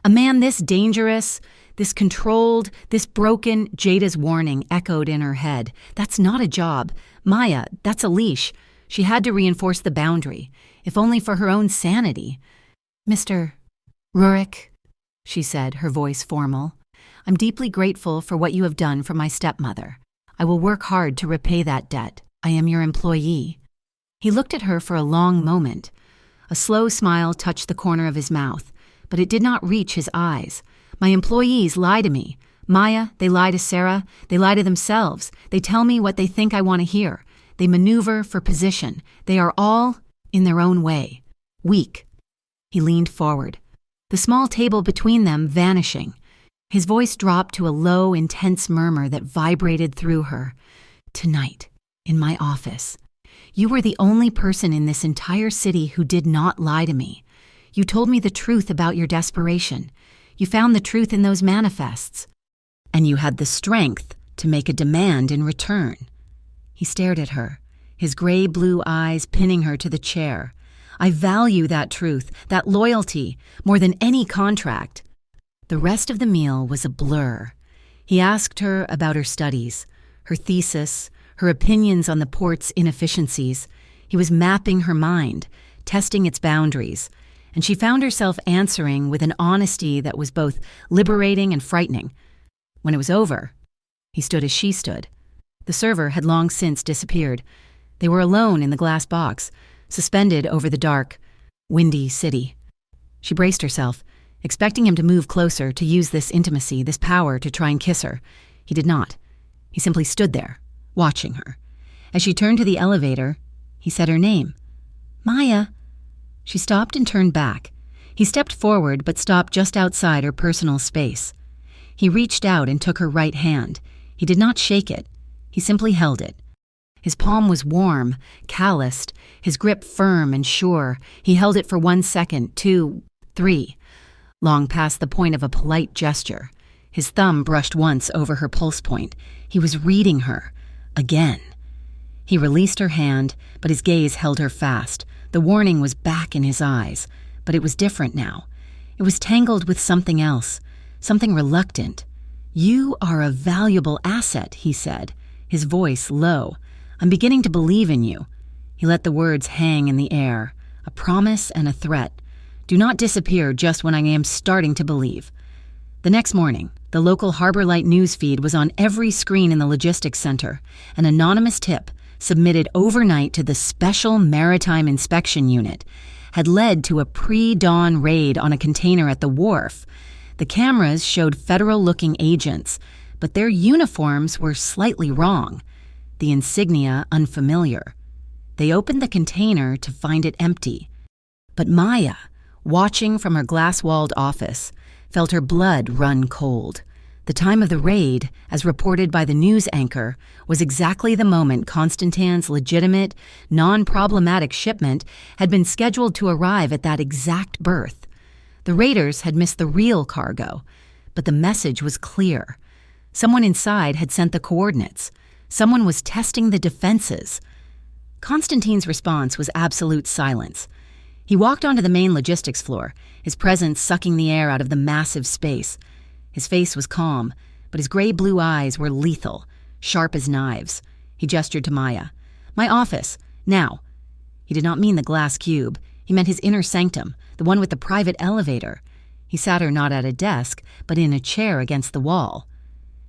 A man this dangerous, this controlled, this broken. Jada's warning echoed in her head. That's not a job. Maya, that's a leash. She had to reinforce the boundary, if only for her own sanity. "Mr. Rurik," she said, her voice formal, "I'm deeply grateful for what you have done for my stepmother. I will work hard to repay that debt. I am your employee." He looked at her for a long moment. A slow smile touched the corner of his mouth, but it did not reach his eyes. "My employees lie to me. Maya, they lie to Sarah. They lie to themselves. They tell me what they think I want to hear. They maneuver for position. They are all, in their own way, weak. He leaned forward, the small table between them vanishing. His voice dropped to a low, intense murmur that vibrated through her. Tonight, in my office, you were the only person in this entire city who did not lie to me. You told me the truth about your desperation. You found the truth in those manifests. And you had the strength to make a demand in return. He stared at her, his gray-blue eyes pinning her to the chair. I value that truth, that loyalty, more than any contract. The rest of the meal was a blur. He asked her about her studies, her thesis, her opinions on the port's inefficiencies. He was mapping her mind, testing its boundaries, and she found herself answering with an honesty that was both liberating and frightening. When it was over, he stood as she stood. The server had long since disappeared. They were alone in the glass box, suspended over the dark, windy city. She braced herself, expecting him to move closer, to use this intimacy, this power, to try and kiss her. He did not. He simply stood there, watching her. As she turned to the elevator, he said her name. Maya. She stopped and turned back. He stepped forward but stopped just outside her personal space. He reached out and took her right hand. He did not shake it. He simply held it. His palm was warm, calloused, his grip firm and sure. He held it for 1 second, 2, 3, long past the point of a polite gesture. His thumb brushed once over her pulse point. He was reading her. Again. He released her hand, but his gaze held her fast. The warning was back in his eyes, but it was different now. It was tangled with something else, something reluctant. You are a valuable asset, he said, his voice low. I'm beginning to believe in you. He let the words hang in the air, a promise and a threat. Do not disappear just when I am starting to believe. The next morning, the local Harbor Light news feed was on every screen in the logistics center. An anonymous tip, submitted overnight to the Special Maritime Inspection Unit, had led to a pre-dawn raid on a container at the wharf. The cameras showed federal-looking agents, but their uniforms were slightly wrong, the insignia unfamiliar. They opened the container to find it empty. But Maya, watching from her glass-walled office, felt her blood run cold. The time of the raid, as reported by the news anchor, was exactly the moment Constantine's legitimate, non-problematic shipment had been scheduled to arrive at that exact berth. The raiders had missed the real cargo, but the message was clear. Someone inside had sent the coordinates. Someone was testing the defenses. Constantine's response was absolute silence. He walked onto the main logistics floor, his presence sucking the air out of the massive space. His face was calm, but his gray-blue eyes were lethal, sharp as knives. He gestured to Maya. My office, now. He did not mean the glass cube. He meant his inner sanctum, the one with the private elevator. He sat her not at a desk, but in a chair against the wall.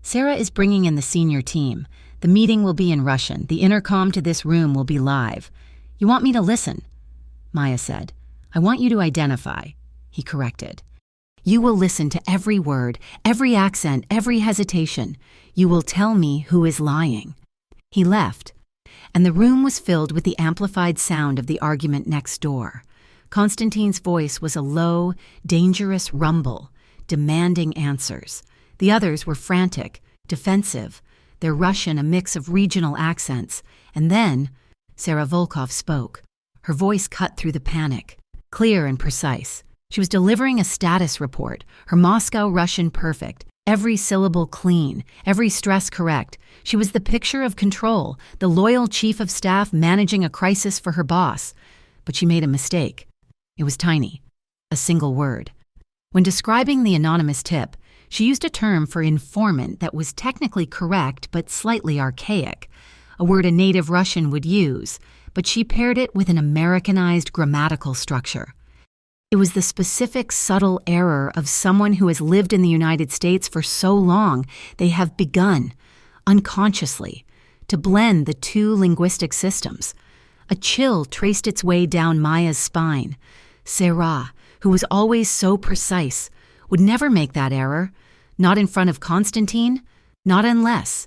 Sarah is bringing in the senior team. The meeting will be in Russian. The intercom to this room will be live. You want me to listen? Maya said. I want you to identify. He corrected. You will listen to every word, every accent, every hesitation. You will tell me who is lying. He left, and the room was filled with the amplified sound of the argument next door. Constantine's voice was a low, dangerous rumble, demanding answers. The others were frantic, defensive, their Russian a mix of regional accents. And then, Sarah Volkov spoke. Her voice cut through the panic, clear and precise. She was delivering a status report, her Moscow Russian perfect, every syllable clean, every stress correct. She was the picture of control, the loyal chief of staff managing a crisis for her boss. But she made a mistake. It was tiny, a single word. When describing the anonymous tip, she used a term for informant that was technically correct but slightly archaic, a word a native Russian would use, but she paired it with an Americanized grammatical structure. It was the specific, subtle error of someone who has lived in the United States for so long they have begun, unconsciously, to blend the two linguistic systems. A chill traced its way down Maya's spine. Sarah, who was always so precise, would never make that error. Not in front of Constantine, not unless.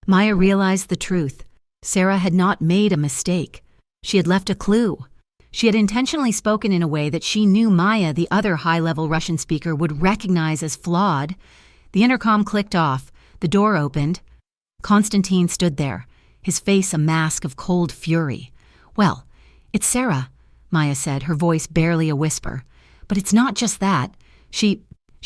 Maya realized the truth. Sarah had not made a mistake. She had left a clue. She had intentionally spoken in a way that she knew Maya, the other high-level Russian speaker, would recognize as flawed. The intercom clicked off. The door opened. Constantine stood there, his face a mask of cold fury. "Well, it's Sarah," Maya said, her voice barely a whisper. "But it's not just that. She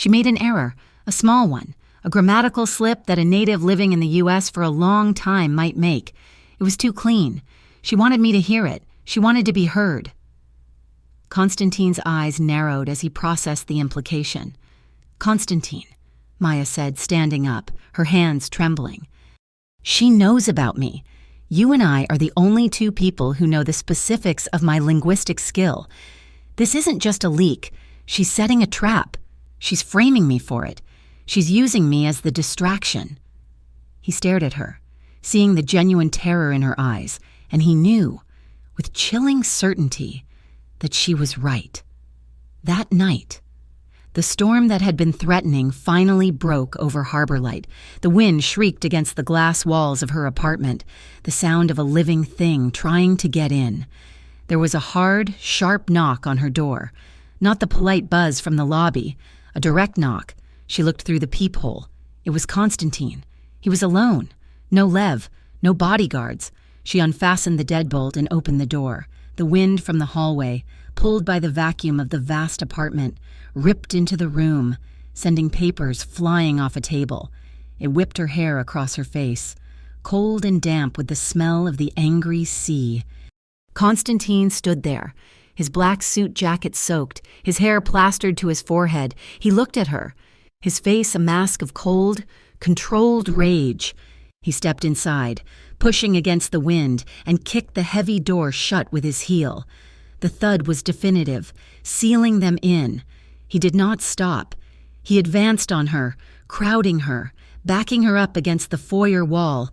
made an error, a small one, a grammatical slip that a native living in the U.S. for a long time might make. It was too clean. She wanted me to hear it. She wanted to be heard." Constantine's eyes narrowed as he processed the implication. "Constantine," Maya said, standing up, her hands trembling. "She knows about me. You and I are the only two people who know the specifics of my linguistic skill. This isn't just a leak. She's setting a trap. She's framing me for it. She's using me as the distraction." He stared at her, seeing the genuine terror in her eyes, and he knew, with chilling certainty, that she was right. That night, the storm that had been threatening finally broke over Harbor Light. The wind shrieked against the glass walls of her apartment, the sound of a living thing trying to get in. There was a hard, sharp knock on her door, not the polite buzz from the lobby, a direct knock. She looked through the peephole. It was Constantine. He was alone. No Lev, no bodyguards. She unfastened the deadbolt and opened the door. The wind from the hallway, pulled by the vacuum of the vast apartment, ripped into the room, sending papers flying off a table. It whipped her hair across her face, cold and damp with the smell of the angry sea. Constantine stood there, his black suit jacket soaked, his hair plastered to his forehead. He looked at her, his face a mask of cold, controlled rage. He stepped inside, pushing against the wind, and kicked the heavy door shut with his heel. The thud was definitive, sealing them in. He did not stop. He advanced on her, crowding her, backing her up against the foyer wall.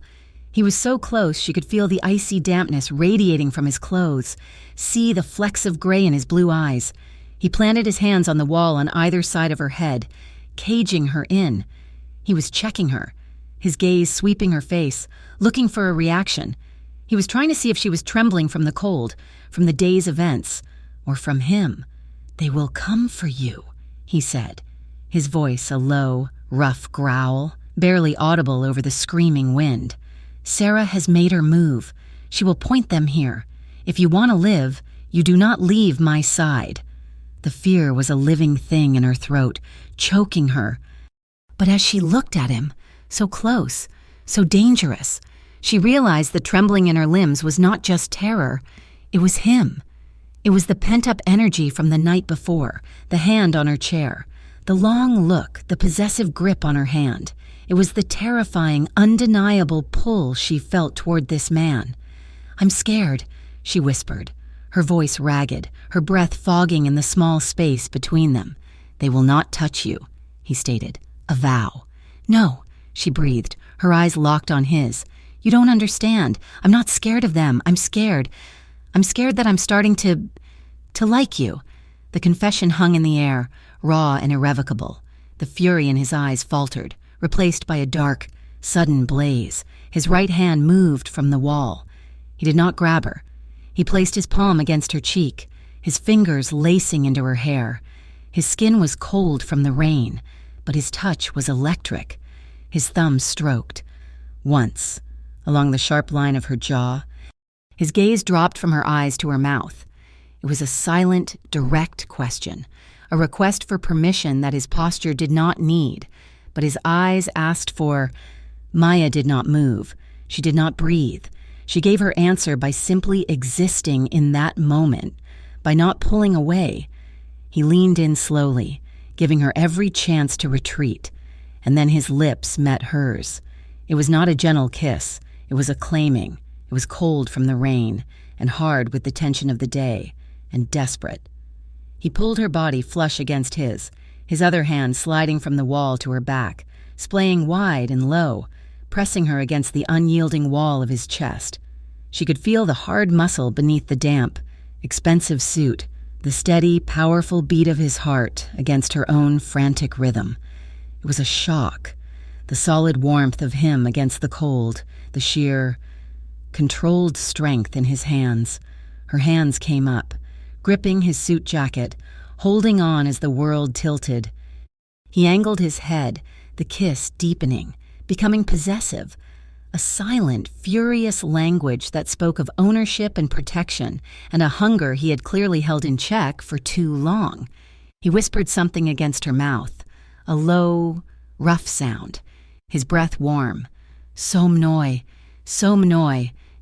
He was so close she could feel the icy dampness radiating from his clothes, see the flecks of gray in his blue eyes. He planted his hands on the wall on either side of her head, caging her in. He was checking her, his gaze sweeping her face, looking for a reaction. He was trying to see if she was trembling from the cold, from the day's events, or from him. "They will come for you," he said, his voice a low, rough growl, barely audible over the screaming wind. "Sarah has made her move. She will point them here. If you want to live, you do not leave my side." The fear was a living thing in her throat, choking her. But as she looked at him, so close, so dangerous, she realized the trembling in her limbs was not just terror. It was him. It was the pent-up energy from the night before, the hand on her chair, the long look, the possessive grip on her hand. It was the terrifying, undeniable pull she felt toward this man. "I'm scared," she whispered, her voice ragged, her breath fogging in the small space between them. "They will not touch you," he stated, a vow. "No," she breathed, her eyes locked on his. "You don't understand. I'm not scared of them. I'm scared. I'm scared that I'm starting to like you." The confession hung in the air, raw and irrevocable. The fury in his eyes faltered, replaced by a dark, sudden blaze. His right hand moved from the wall. He did not grab her. He placed his palm against her cheek, his fingers lacing into her hair. His skin was cold from the rain, but his touch was electric. His thumb stroked. Once, along the sharp line of her jaw. His gaze dropped from her eyes to her mouth. It was a silent, direct question, a request for permission that his posture did not need, but his eyes asked for. Maya did not move. She did not breathe. She gave her answer by simply existing in that moment, by not pulling away. He leaned in slowly, giving her every chance to retreat, and then his lips met hers. It was not a gentle kiss. It was a claiming. It was cold from the rain, and hard with the tension of the day, and desperate. He pulled her body flush against his other hand sliding from the wall to her back, splaying wide and low, pressing her against the unyielding wall of his chest. She could feel the hard muscle beneath the damp, expensive suit, the steady, powerful beat of his heart against her own frantic rhythm. It was a shock. The solid warmth of him against the cold, the sheer, controlled strength in his hands. Her hands came up, gripping his suit jacket, holding on as the world tilted. He angled his head, the kiss deepening, becoming possessive. A silent, furious language that spoke of ownership and protection, and a hunger he had clearly held in check for too long. He whispered something against her mouth, a low, rough sound, his breath warm. Somnoi,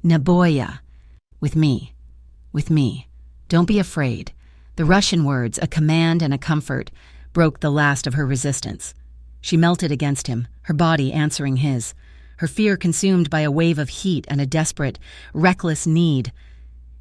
Naboya. With me. Don't be afraid. The Russian words, a command and a comfort, broke the last of her resistance. She melted against him, her body answering his, her fear consumed by a wave of heat and a desperate, reckless need.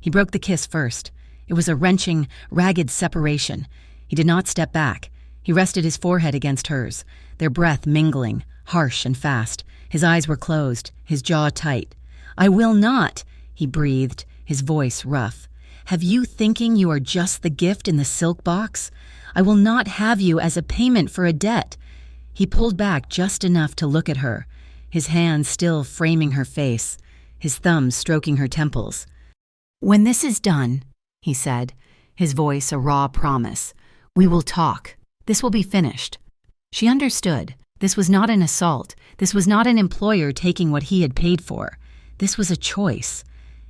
He broke the kiss first. It was a wrenching, ragged separation. He did not step back. He rested his forehead against hers, their breath mingling, harsh and fast. His eyes were closed, his jaw tight. "I will not," he breathed, his voice rough. "Have you thinking you are just the gift in the silk box? I will not have you as a payment for a debt." He pulled back just enough to look at her, his hands still framing her face, his thumbs stroking her temples. "When this is done," he said, his voice a raw promise, "we will talk. This will be finished." She understood. This was not an assault. This was not an employer taking what he had paid for. This was a choice.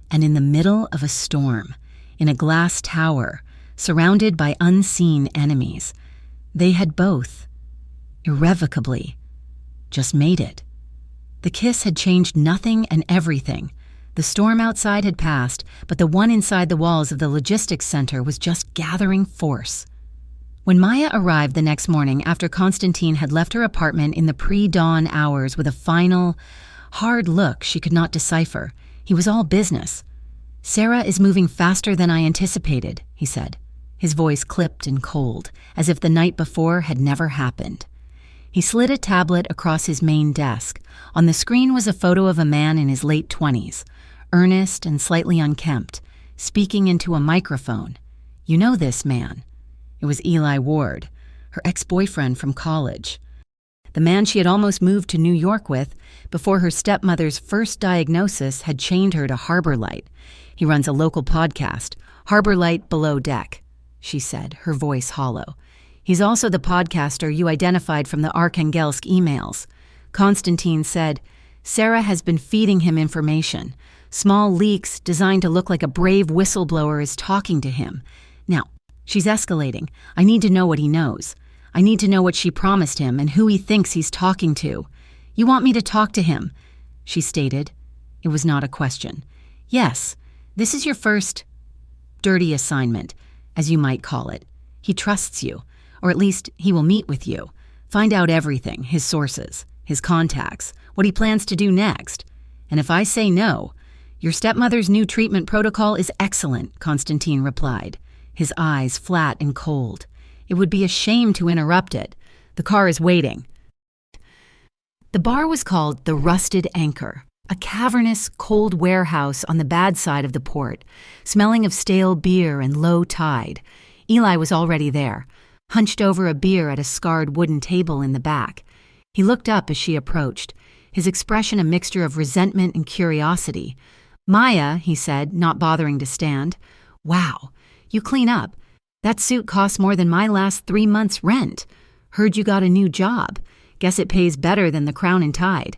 And in the middle of a storm, in a glass tower, surrounded by unseen enemies, they had both, irrevocably, just made it. The kiss had changed nothing and everything. The storm outside had passed, but the one inside the walls of the logistics center was just gathering force. When Maya arrived the next morning after Constantine had left her apartment in the pre-dawn hours with a final, hard look she could not decipher, he was all business. "Sarah is moving faster than I anticipated," he said, his voice clipped and cold, as if the night before had never happened. He slid a tablet across his main desk. On the screen was a photo of a man in his late 20s, earnest and slightly unkempt, speaking into a microphone. "You know this man." It was Eli Ward, her ex-boyfriend from college. The man she had almost moved to New York with before her stepmother's first diagnosis had chained her to Harbor Light. "He runs a local podcast, Harbor Light Below Deck," she said, her voice hollow. "He's also the podcaster you identified from the Arkhangelsk emails." Constantine said, "Sarah has been feeding him information. Small leaks designed to look like a brave whistleblower is talking to him. Now, she's escalating. I need to know what he knows. I need to know what she promised him and who he thinks he's talking to." "You want me to talk to him?" she stated. It was not a question. "Yes, this is your first dirty assignment, as you might call it. He trusts you, or at least he will meet with you, find out everything, his sources, his contacts, what he plans to do next. And if I say no, your stepmother's new treatment protocol is excellent," Constantine replied, his eyes flat and cold. "It would be a shame to interrupt it. The car is waiting." The bar was called the Rusted Anchor, a cavernous, cold warehouse on the bad side of the port, smelling of stale beer and low tide. Eli was already there, hunched over a beer at a scarred wooden table in the back. He looked up as she approached, his expression a mixture of resentment and curiosity. "Maya," he said, not bothering to stand. "Wow, you clean up. That suit costs more than my last 3 months' rent. Heard you got a new job. Guess it pays better than the Crown and Tide."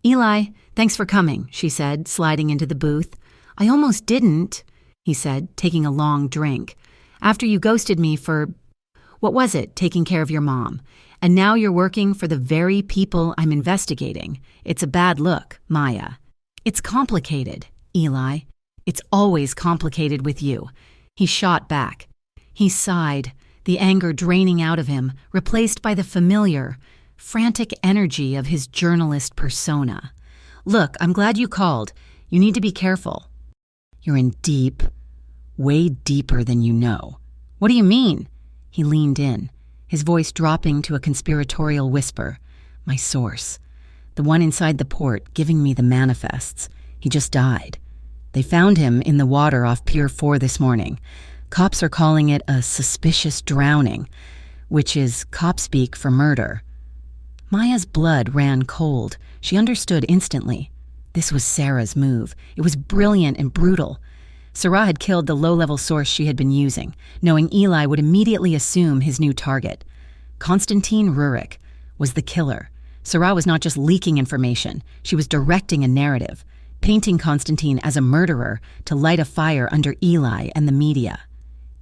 "Eli, thanks for coming," she said, sliding into the booth. "I almost didn't," he said, taking a long drink. "After you ghosted me for, what was it, taking care of your mom. And now you're working for the very people I'm investigating. It's a bad look, Maya." "It's complicated, Eli. It's always complicated with you." He shot back. He sighed, the anger draining out of him, replaced by the familiar, frantic energy of his journalist persona. "Look, I'm glad you called. You need to be careful. You're in deep, way deeper than you know." "What do you mean?" He leaned in, his voice dropping to a conspiratorial whisper. "My source. The one inside the port giving me the manifests. He just died. They found him in the water off Pier 4 this morning. Cops are calling it a suspicious drowning, which is cop speak for murder." Maya's blood ran cold. She understood instantly. This was Sarah's move. It was brilliant and brutal. Sarah had killed the low-level source she had been using, knowing Eli would immediately assume his new target. Konstantin Rurik was the killer. Sarah was not just leaking information, she was directing a narrative, painting Konstantin as a murderer to light a fire under Eli and the media.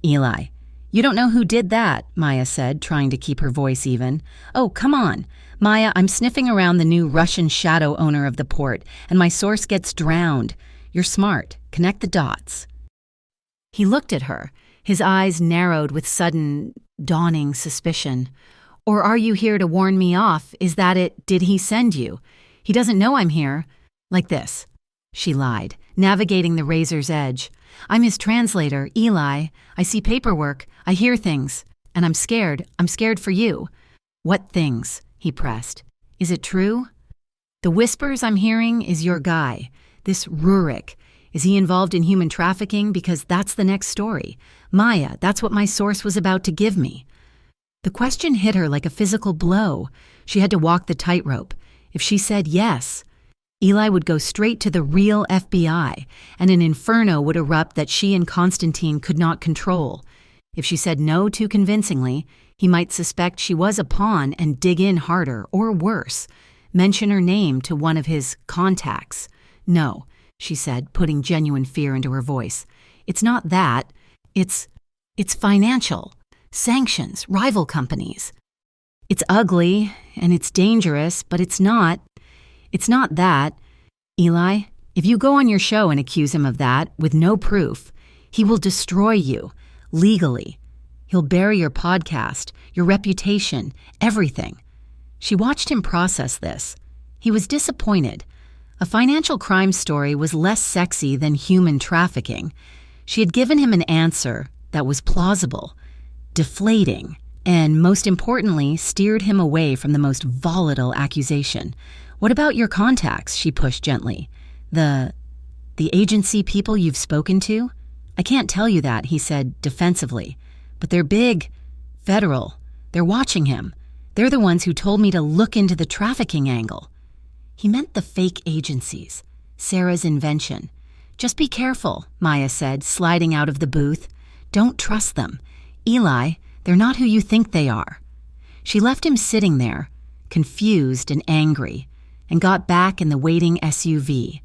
Eli, "You don't know who did that," Maya said, trying to keep her voice even. "Oh, come on. Maya, I'm sniffing around the new Russian shadow owner of the port, and my source gets drowned. You're smart. Connect the dots." He looked at her, his eyes narrowed with sudden, dawning suspicion. "Or are you here to warn me off? Is that it? Did he send you? He doesn't know I'm here." "Like this." She lied, navigating the razor's edge. "I'm his translator, Eli. I see paperwork. I hear things. And I'm scared. I'm scared for you." "What things?" he pressed. "Is it true?" "The whispers I'm hearing is your guy, this Rurik. Is he involved in human trafficking? Because that's the next story. Maya, that's what my source was about to give me." The question hit her like a physical blow. She had to walk the tightrope. If she said yes, Eli would go straight to the real FBI, and an inferno would erupt that she and Konstantin could not control. If she said no too convincingly, he might suspect she was a pawn and dig in harder, or worse, mention her name to one of his contacts. "No," she said, putting genuine fear into her voice. "It's not that. It's financial. Sanctions, rival companies. It's ugly, and it's dangerous, but it's not that. Eli, if you go on your show and accuse him of that, with no proof, he will destroy you, legally. He'll bury your podcast, your reputation, everything." She watched him process this. He was disappointed. A financial crime story was less sexy than human trafficking. She had given him an answer that was plausible, deflating, and most importantly, steered him away from the most volatile accusation. "What about your contacts?" she pushed gently. The agency people you've spoken to?" "I can't tell you that," he said defensively. "But they're big. Federal. They're watching him. They're the ones who told me to look into the trafficking angle." He meant the fake agencies, Sarah's invention. "Just be careful," Maya said, sliding out of the booth. "Don't trust them. Eli, they're not who you think they are." She left him sitting there, confused and angry, and got back in the waiting SUV.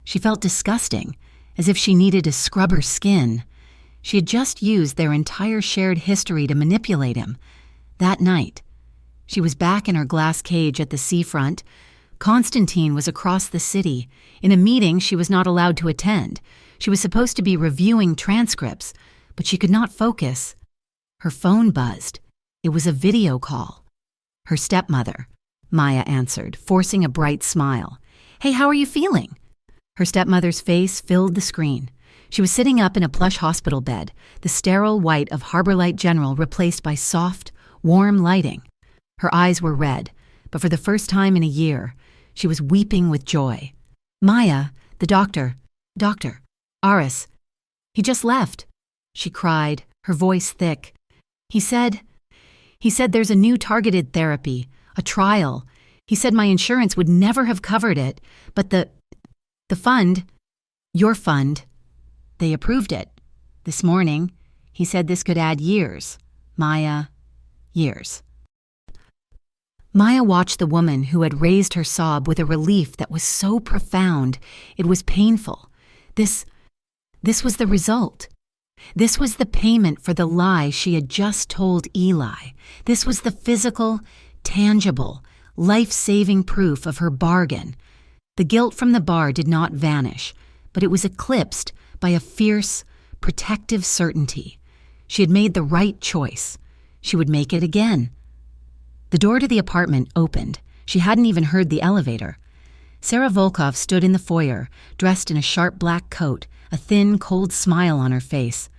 She felt disgusting, as if she needed to scrub her skin. She had just used their entire shared history to manipulate him. That night, she was back in her glass cage at the seafront. Konstantin was across the city, in a meeting she was not allowed to attend. She was supposed to be reviewing transcripts, but she could not focus. Her phone buzzed. It was a video call. Her stepmother, Maya answered, forcing a bright smile. "Hey, how are you feeling?" Her stepmother's face filled the screen. She was sitting up in a plush hospital bed, the sterile white of Harbor Light General replaced by soft, warm lighting. Her eyes were red, but for the first time in a year, she was weeping with joy. "Maya, the doctor, Aris, he just left," she cried, her voice thick. He said there's a new targeted therapy, a trial. He said my insurance would never have covered it, but the fund, your fund, they approved it. This morning, he said this could add years. Maya, years." Maya watched the woman who had raised her sob with a relief that was so profound, it was painful. This was the result. This was the payment for the lie she had just told Eli. This was the physical, tangible, life-saving proof of her bargain. The guilt from the bar did not vanish, but it was eclipsed by a fierce, protective certainty. She had made the right choice. She would make it again. The door to the apartment opened. She hadn't even heard the elevator. Sarah Volkov stood in the foyer, dressed in a sharp black coat, a thin, cold smile on her face.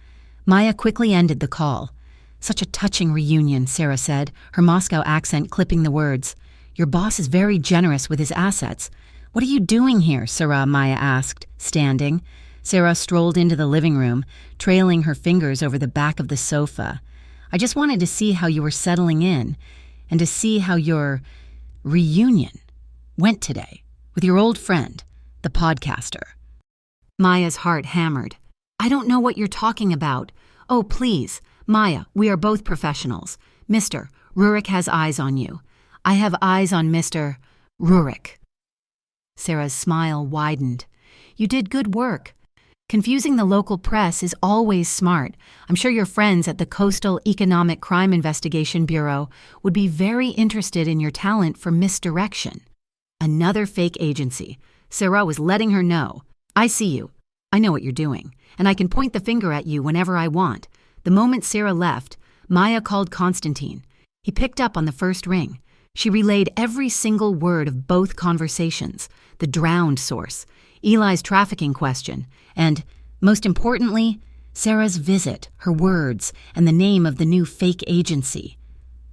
Maya quickly ended the call. "Such a touching reunion," Sarah said, her Moscow accent clipping the words. "Your boss is very generous with his assets." "What are you doing here?" Sarah, Maya asked, standing. Sarah strolled into the living room, trailing her fingers over the back of the sofa. "I just wanted to see how you were settling in, and to see how your Reunion. Went today. With your old friend, the podcaster. Maya's heart hammered. I don't know what you're talking about. Oh, please. Maya, we are both professionals. Mr. Rurik has eyes on you. I have eyes on Mr. Rurik. Sarah's smile widened. You did good work. Confusing the local press is always smart. I'm sure your friends at the Coastal Economic Crime Investigation Bureau would be very interested in your talent for misdirection. Another fake agency. Sarah was letting her know. I see you. I know what you're doing, and I can point the finger at you whenever I want. The moment Sarah left, Maya called Constantine. He picked up on the first ring. She relayed every single word of both conversations, the drowned source, Eli's trafficking question, and, most importantly, Sarah's visit, her words, and the name of the new fake agency.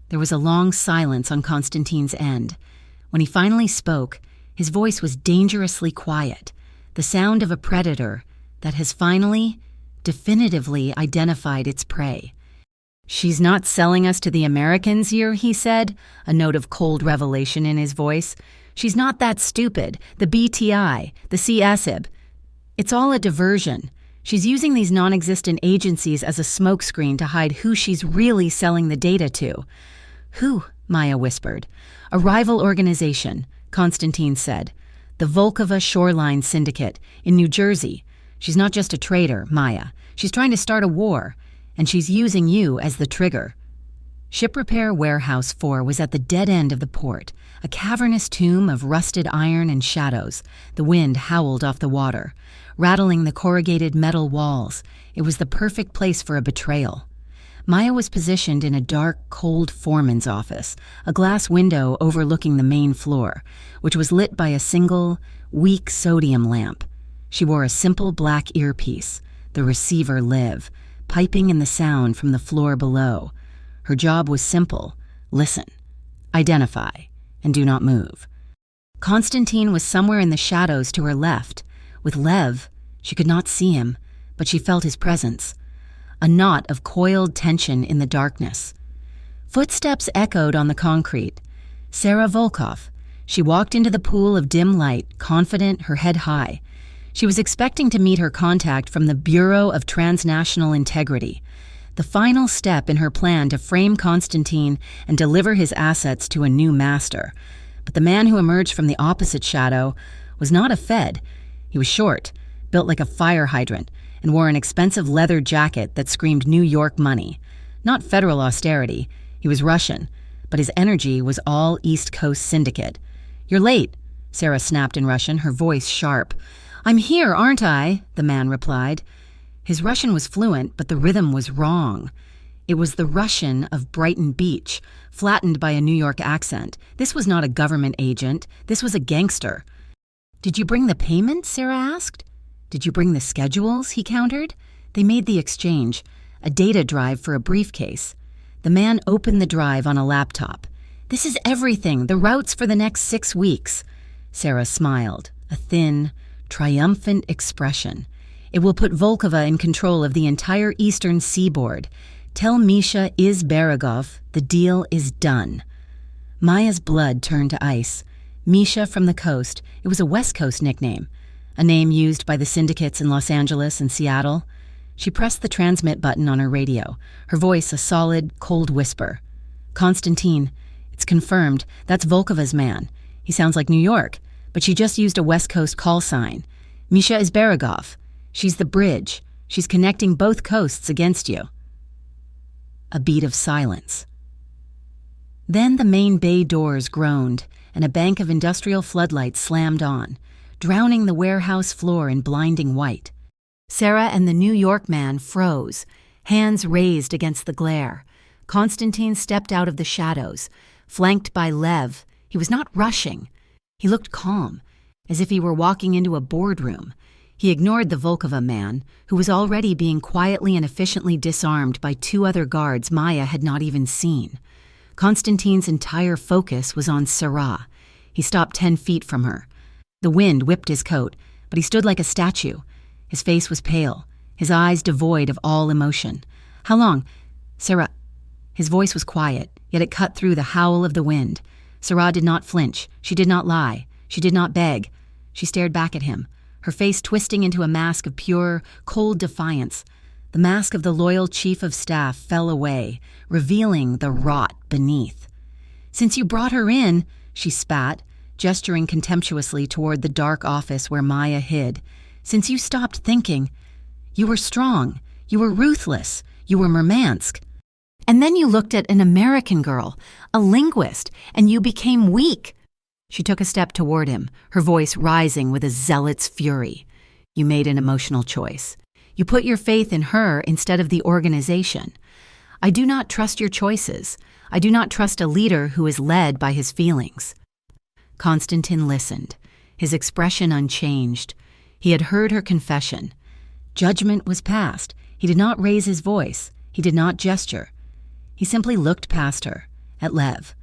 There was a long silence on Constantine's end. When he finally spoke, his voice was dangerously quiet, the sound of a predator that has finally, definitively identified its prey. She's not selling us to the Americans here, he said, a note of cold revelation in his voice. She's not that stupid, the BTI, the CSIB. It's all a diversion. She's using these non-existent agencies as a smokescreen to hide who she's really selling the data to. Who? Maya whispered. A rival organization, Constantine said. The Volkova Shoreline Syndicate in New Jersey. She's not just a traitor, Maya. She's trying to start a war, and she's using you as the trigger. Ship Repair Warehouse 4 was at the dead end of the port, a cavernous tomb of rusted iron and shadows. The wind howled off the water, rattling the corrugated metal walls. It was the perfect place for a betrayal. Maya was positioned in a dark, cold foreman's office, a glass window overlooking the main floor, which was lit by a single, weak sodium lamp. She wore a simple black earpiece, the receiver live, piping in the sound from the floor below. Her job was simple: listen, identify, and do not move. Constantine was somewhere in the shadows to her left. With Lev, she could not see him, but she felt his presence. A knot of coiled tension in the darkness. Footsteps echoed on the concrete. Sarah Volkov. She walked into the pool of dim light, confident, her head high. She was expecting to meet her contact from the Bureau of Transnational Integrity, the final step in her plan to frame Constantine and deliver his assets to a new master. But the man who emerged from the opposite shadow was not a Fed. He was short, built like a fire hydrant, and wore an expensive leather jacket that screamed New York money. Not federal austerity. He was Russian, but his energy was all East Coast syndicate. You're late, Sarah snapped in Russian, her voice sharp. I'm here, aren't I? The man replied. His Russian was fluent, but the rhythm was wrong. It was the Russian of Brighton Beach, flattened by a New York accent. This was not a government agent. This was a gangster. Did you bring the payment? Sarah asked. Did you bring the schedules? He countered. They made the exchange, a data drive for a briefcase. The man opened the drive on a laptop. This is everything, the routes for the next 6 weeks. Sarah smiled, a thin, triumphant expression. It will put Volkova in control of the entire eastern seaboard. Tell Misha Izberigov the deal is done. Maya's blood turned to ice. Misha from the coast, it was a West Coast nickname, a name used by the syndicates in Los Angeles and Seattle. She pressed the transmit button on her radio, her voice a solid, cold whisper. Constantine, it's confirmed. That's Volkova's man. He sounds like New York, but she just used a West Coast call sign. Misha Izberigov. She's the bridge. She's connecting both coasts against you. A beat of silence. Then the main bay doors groaned, and a bank of industrial floodlights slammed on, drowning the warehouse floor in blinding white. Sarah and the New York man froze, hands raised against the glare. Constantine stepped out of the shadows, flanked by Lev. He was not rushing. He looked calm, as if he were walking into a boardroom. He ignored the Volkova man, who was already being quietly and efficiently disarmed by 2 other guards Maya had not even seen. Constantine's entire focus was on Sarah. He stopped 10 feet from her. The wind whipped his coat, but he stood like a statue. His face was pale, his eyes devoid of all emotion. How long? Sarah. His voice was quiet, yet it cut through the howl of the wind. Sarah did not flinch. She did not lie. She did not beg. She stared back at him, her face twisting into a mask of pure, cold defiance. The mask of the loyal chief of staff fell away, revealing the rot beneath. "Since you brought her in," she spat, gesturing contemptuously toward the dark office where Maya hid. "Since you stopped thinking. You were strong. You were ruthless. You were Murmansk. And then you looked at an American girl, a linguist, and you became weak." She took a step toward him, her voice rising with a zealot's fury. "You made an emotional choice. You put your faith in her instead of the organization. I do not trust your choices. I do not trust a leader who is led by his feelings." Konstantin listened, his expression unchanged. He had heard her confession. Judgment was passed. He did not raise his voice. He did not gesture. He simply looked past her, at Lev.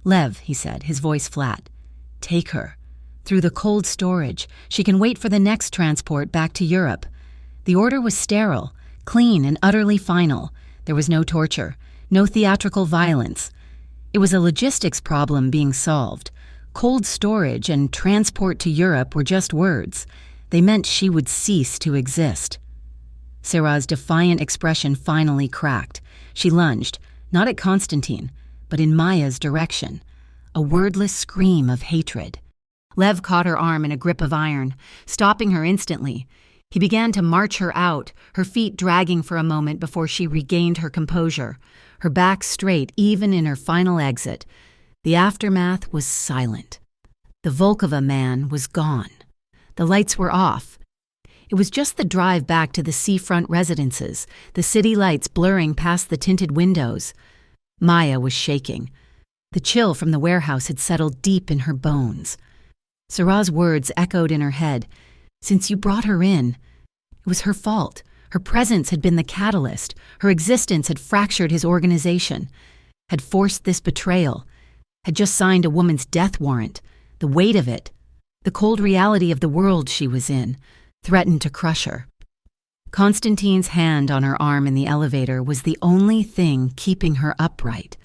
"Lev," he said, his voice flat. "Take her. Through the cold storage. She can wait for the next transport back to Europe." The order was sterile, clean, and utterly final. There was no torture, no theatrical violence. It was a logistics problem being solved. Cold storage and transport to Europe were just words. They meant she would cease to exist. Sarah's defiant expression finally cracked. She lunged, not at Konstantin, but in Maya's direction. A wordless scream of hatred. Lev caught her arm in a grip of iron, stopping her instantly. He began to march her out, her feet dragging for a moment before she regained her composure, her back straight even in her final exit. The aftermath was silent. The Volkova man was gone. The lights were off. It was just the drive back to the seafront residences, the city lights blurring past the tinted windows. Maya was shaking. The chill from the warehouse had settled deep in her bones. Sarah's words echoed in her head. "Since you brought her in." It was her fault. Her presence had been the catalyst. Her existence had fractured his organization, had forced this betrayal, had just signed a woman's death warrant. The weight of it, the cold reality of the world she was in, threatened to crush her. Konstantin's hand on her arm in the elevator was the only thing keeping her upright.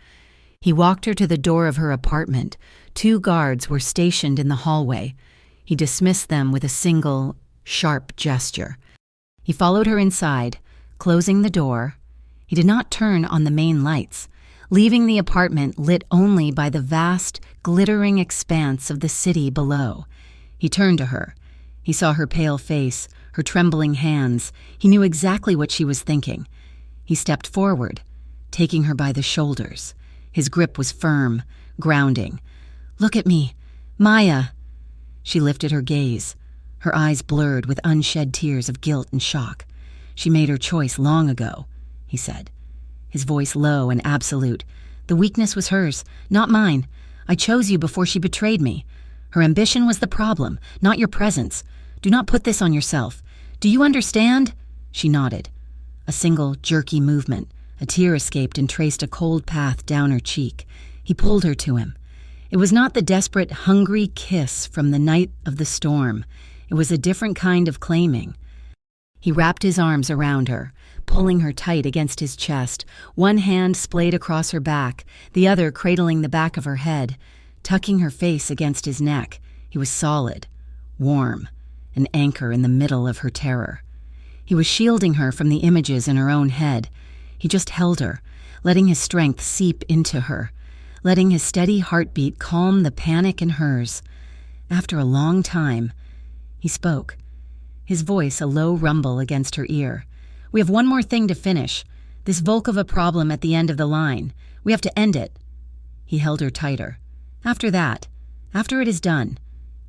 He walked her to the door of her apartment. 2 guards were stationed in the hallway. He dismissed them with a single, sharp gesture. He followed her inside, closing the door. He did not turn on the main lights, leaving the apartment lit only by the vast, glittering expanse of the city below. He turned to her. He saw her pale face, her trembling hands. He knew exactly what she was thinking. He stepped forward, taking her by the shoulders. His grip was firm, grounding. "Look at me, Maya." She lifted her gaze, her eyes blurred with unshed tears of guilt and shock. "She made her choice long ago," he said, his voice low and absolute. "The weakness was hers, not mine. I chose you before she betrayed me. Her ambition was the problem, not your presence. Do not put this on yourself. Do you understand?" She nodded. A single, jerky movement. A tear escaped and traced a cold path down her cheek. He pulled her to him. It was not the desperate, hungry kiss from the night of the storm. It was a different kind of claiming. He wrapped his arms around her, pulling her tight against his chest, one hand splayed across her back, the other cradling the back of her head, tucking her face against his neck. He was solid, warm, an anchor in the middle of her terror. He was shielding her from the images in her own head. He just held her, letting his strength seep into her, letting his steady heartbeat calm the panic in hers. After a long time, he spoke, his voice a low rumble against her ear. "We have one more thing to finish. This Volkova problem at the end of the line. We have to end it." He held her tighter. "After that, after it is done,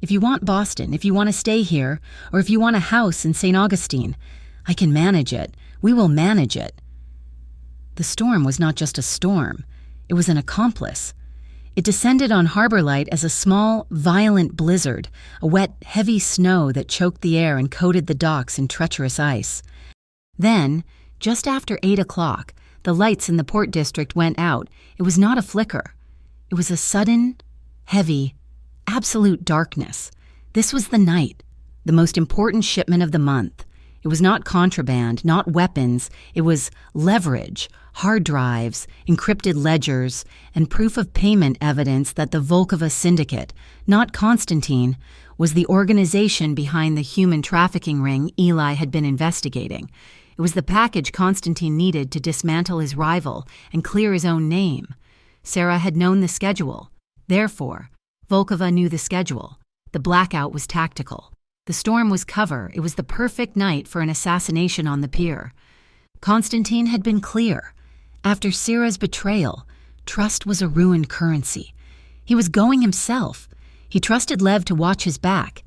if you want Boston, if you want to stay here, or if you want a house in St. Augustine, I can manage it. We will manage it." The storm was not just a storm. It was an accomplice. It descended on Harbor Light as a small, violent blizzard, a wet, heavy snow that choked the air and coated the docks in treacherous ice. Then, just after 8 o'clock, the lights in the port district went out. It was not a flicker. It was a sudden, heavy, absolute darkness. This was the night, the most important shipment of the month. It was not contraband, not weapons. It was leverage, hard drives, encrypted ledgers, and proof of payment evidence that the Volkova syndicate, not Konstantin, was the organization behind the human trafficking ring Eli had been investigating. It was the package Konstantin needed to dismantle his rival and clear his own name. Sarah had known the schedule. Therefore, Volkova knew the schedule. The blackout was tactical. The storm was cover. It was the perfect night for an assassination on the pier. Konstantin had been clear. After Sarah's betrayal, trust was a ruined currency. He was going himself. He trusted Lev to watch his back,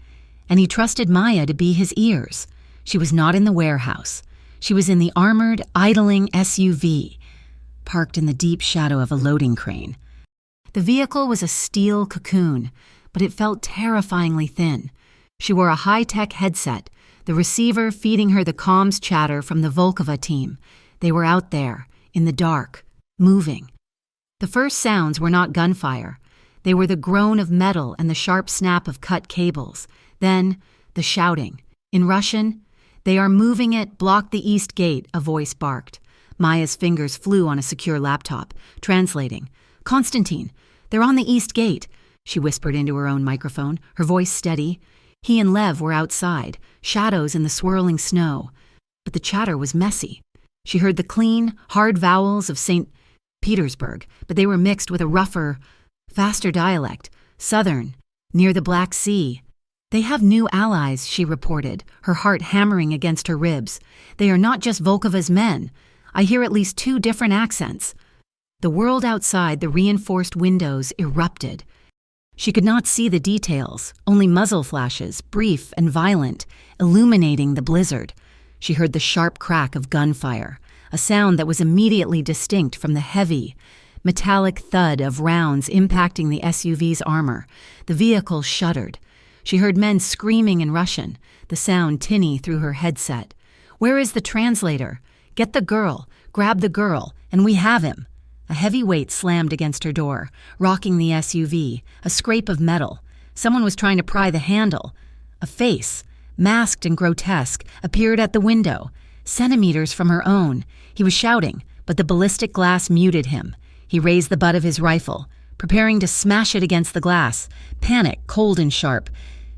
and he trusted Maya to be his ears. She was not in the warehouse. She was in the armored, idling SUV, parked in the deep shadow of a loading crane. The vehicle was a steel cocoon, but it felt terrifyingly thin. She wore a high-tech headset, the receiver feeding her the comms chatter from the Volkova team. They were out there, in the dark, moving. The first sounds were not gunfire. They were the groan of metal and the sharp snap of cut cables. Then, the shouting. In Russian, "They are moving it, block the east gate," a voice barked. Maya's fingers flew on a secure laptop, translating. "Konstantin, they're on the east gate," she whispered into her own microphone, her voice steady. He and Lev were outside, shadows in the swirling snow. But the chatter was messy. She heard the clean, hard vowels of St. Petersburg, but they were mixed with a rougher, faster dialect, southern, near the Black Sea. "They have new allies," she reported, her heart hammering against her ribs. "They are not just Volkova's men. I hear at least 2 different accents." The world outside the reinforced windows erupted. She could not see the details, only muzzle flashes, brief and violent, illuminating the blizzard. She heard the sharp crack of gunfire, a sound that was immediately distinct from the heavy, metallic thud of rounds impacting the SUV's armor. The vehicle shuddered. She heard men screaming in Russian, the sound tinny through her headset. "Where is the translator? Get the girl, grab the girl, and we have him." A heavy weight slammed against her door, rocking the SUV, a scrape of metal. Someone was trying to pry the handle. A face, masked and grotesque, appeared at the window, centimeters from her own. He was shouting, but the ballistic glass muted him. He raised the butt of his rifle, preparing to smash it against the glass. Panic, cold and sharp,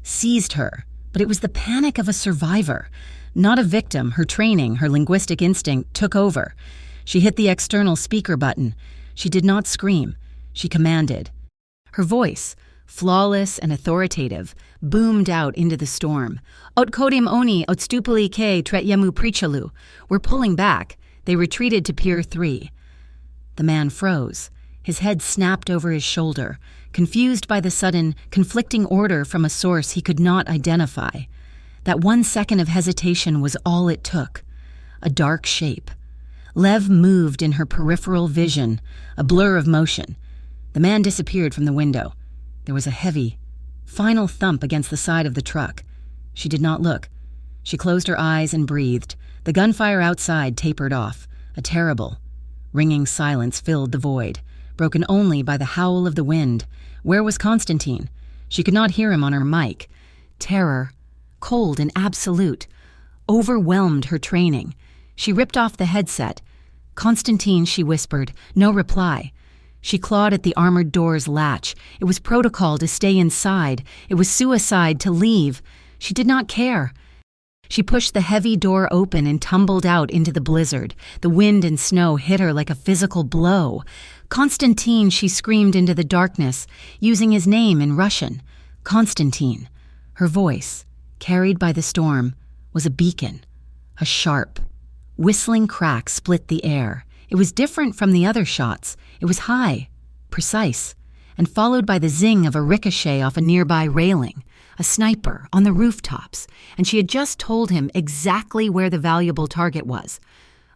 seized her, but it was the panic of a survivor, not a victim. Her training, her linguistic instinct, took over. She hit the external speaker button. She did not scream. She commanded. Her voice, flawless and authoritative, boomed out into the storm. "Odkodim oni odstupili ke tretiemu prichalu." "We're pulling back." They retreated to Pier 3. The man froze. His head snapped over his shoulder, confused by the sudden, conflicting order from a source he could not identify. That 1 second of hesitation was all it took. A dark shape. Lev moved in her peripheral vision, a blur of motion. The man disappeared from the window. There was a heavy, final thump against the side of the truck. She did not look. She closed her eyes and breathed. The gunfire outside tapered off. A terrible, ringing silence filled the void, broken only by the howl of the wind. Where was Konstantin? She could not hear him on her mic. Terror, cold and absolute, overwhelmed her training. She ripped off the headset. "Konstantin," she whispered. No reply. She clawed at the armored door's latch. It was protocol to stay inside. It was suicide to leave. She did not care. She pushed the heavy door open and tumbled out into the blizzard. The wind and snow hit her like a physical blow. "Konstantin," she screamed into the darkness, using his name in Russian. Konstantin. Her voice, carried by the storm, was a beacon. A sharp, whistling crack split the air. It was different from the other shots. It was high, precise, and followed by the zing of a ricochet off a nearby railing. A sniper on the rooftops, and she had just told him exactly where the valuable target was.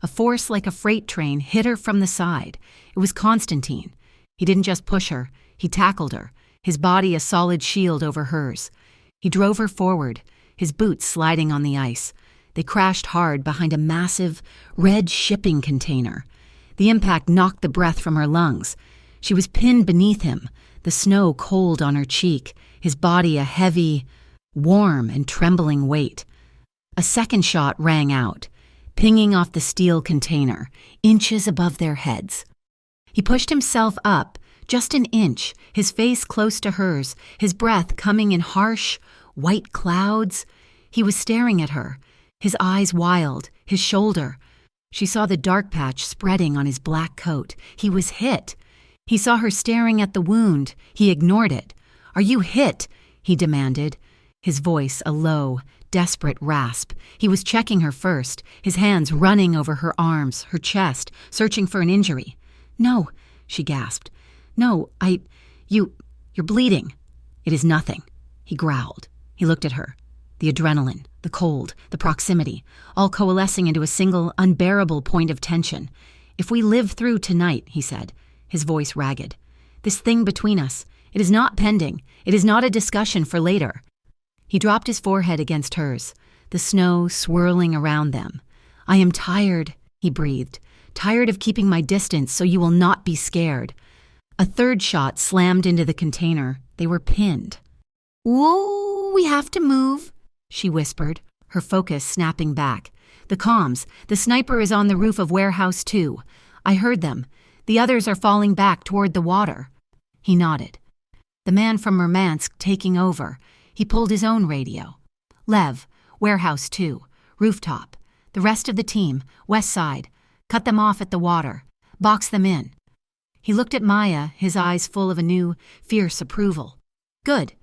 A force like a freight train hit her from the side. It was Konstantin. He didn't just push her, he tackled her, his body a solid shield over hers. He drove her forward, his boots sliding on the ice. They crashed hard behind a massive, red shipping container. The impact knocked the breath from her lungs. She was pinned beneath him, the snow cold on her cheek, his body a heavy, warm and trembling weight. A second shot rang out, pinging off the steel container, inches above their heads. He pushed himself up, just an inch, his face close to hers, his breath coming in harsh, white clouds. He was staring at her, his eyes wild, his shoulder. She saw the dark patch spreading on his black coat. He was hit. He saw her staring at the wound. He ignored it. "Are you hit?" he demanded, his voice a low, desperate rasp. He was checking her first, his hands running over her arms, her chest, searching for an injury. "No," she gasped. "No, you're bleeding." "It is nothing," he growled. He looked at her. The adrenaline, the cold, the proximity, all coalescing into a single, unbearable point of tension. "If we live through tonight," he said, his voice ragged, "this thing between us, it is not pending. It is not a discussion for later." He dropped his forehead against hers, the snow swirling around them. "I am tired," he breathed, "tired of keeping my distance so you will not be scared." A third shot slammed into the container. They were pinned. "Whoa, we have to move," she whispered, her focus snapping back. "The comms. The sniper is on the roof of Warehouse 2. I heard them. The others are falling back toward the water." He nodded. The man from Murmansk taking over. He pulled his own radio. "Lev, Warehouse 2, rooftop. The rest of the team, west side. Cut them off at the water. Box them in." He looked at Maya, his eyes full of a new, fierce approval. "Good."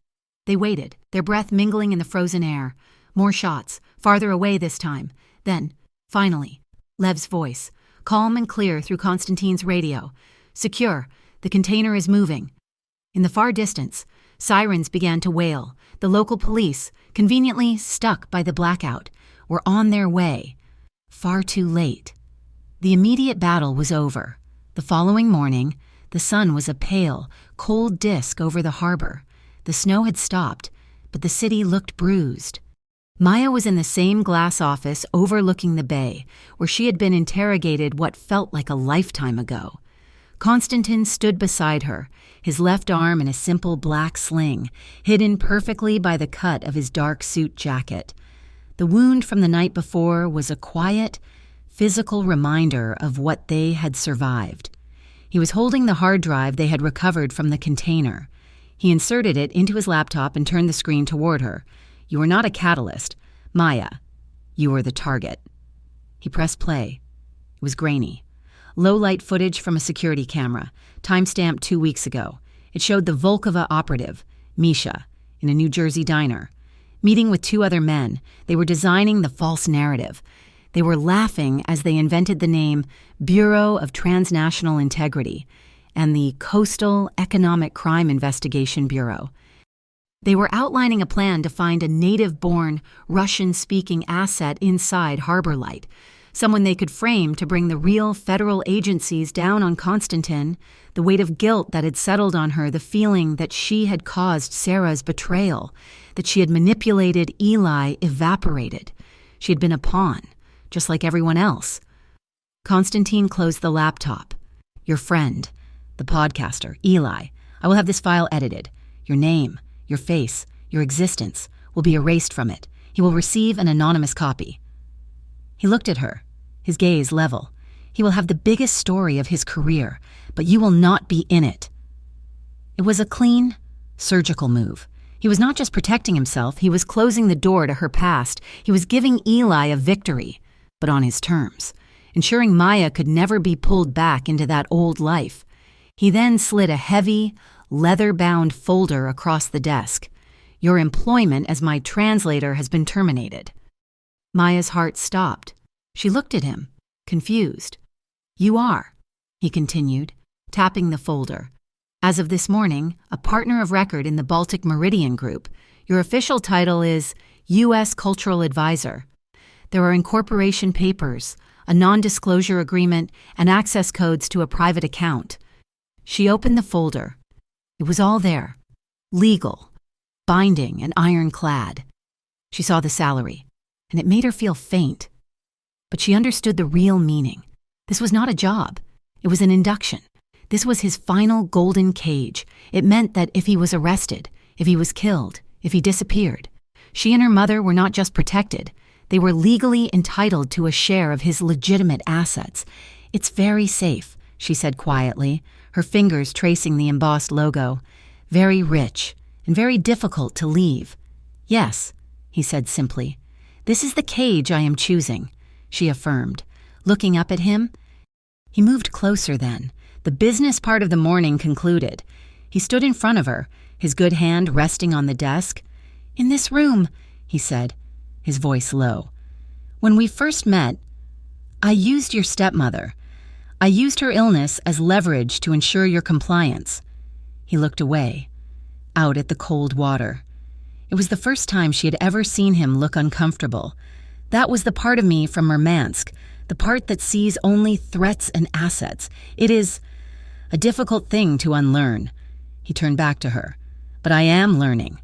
They waited, their breath mingling in the frozen air. More shots, farther away this time. Then, finally, Lev's voice, calm and clear through Konstantin's radio. "Secure. The container is moving." In the far distance, sirens began to wail. The local police, conveniently stuck by the blackout, were on their way. Far too late. The immediate battle was over. The following morning, the sun was a pale, cold disk over the harbor. The snow had stopped, but the city looked bruised. Maya was in the same glass office overlooking the bay, where she had been interrogated what felt like a lifetime ago. Konstantin stood beside her, his left arm in a simple black sling, hidden perfectly by the cut of his dark suit jacket. The wound from the night before was a quiet, physical reminder of what they had survived. He was holding the hard drive they had recovered from the container. He inserted it into his laptop and turned the screen toward her. "You were not a catalyst, Maya. You were the target." He pressed play. It was grainy. Low-light footage from a security camera, time-stamped 2 weeks ago. It showed the Volkova operative, Misha, in a New Jersey diner. Meeting with 2 other men, they were designing the false narrative. They were laughing as they invented the name Bureau of Transnational Integrity and the Coastal Economic Crime Investigation Bureau. They were outlining a plan to find a native-born, Russian-speaking asset inside Harbor Light, someone they could frame to bring the real federal agencies down on Konstantin, the weight of guilt that had settled on her, the feeling that she had caused Sarah's betrayal, that she had manipulated Eli, evaporated. She had been a pawn, just like everyone else. Konstantin closed the laptop. "Your friend, the podcaster, Eli, I will have this file edited. Your name, your face, your existence will be erased from it. He will receive an anonymous copy." He looked at her, his gaze level. "He will have the biggest story of his career, but you will not be in it." It was a clean, surgical move. He was not just protecting himself, he was closing the door to her past. He was giving Eli a victory, but on his terms, ensuring Maya could never be pulled back into that old life. He then slid a heavy, leather-bound folder across the desk. "Your employment as my translator has been terminated." Maya's heart stopped. She looked at him, confused. "You are," he continued, tapping the folder. "As of this morning, a partner of record in the Baltic Meridian Group. Your official title is U.S. Cultural Advisor. There are incorporation papers, a non-disclosure agreement, and access codes to a private account." She opened the folder. It was all there, legal, binding and ironclad. She saw the salary, and it made her feel faint. But she understood the real meaning. This was not a job. It was an induction. This was his final golden cage. It meant that if he was arrested, if he was killed, if he disappeared, she and her mother were not just protected, They were legally entitled to a share of his legitimate assets. "It's very safe," she said quietly, her fingers tracing the embossed logo. "Very rich, and very difficult to leave." "Yes," he said simply. "This is the cage I am choosing," she affirmed, looking up at him. He moved closer then. The business part of the morning concluded. He stood in front of her, his good hand resting on the desk. "In this room," he said, his voice low. "When we first met, I used your stepmother. I used her illness as leverage to ensure your compliance." He looked away, out at the cold water. It was the first time she had ever seen him look uncomfortable. "That was the part of me from Murmansk, the part that sees only threats and assets. It is a difficult thing to unlearn." He turned back to her. "But I am learning."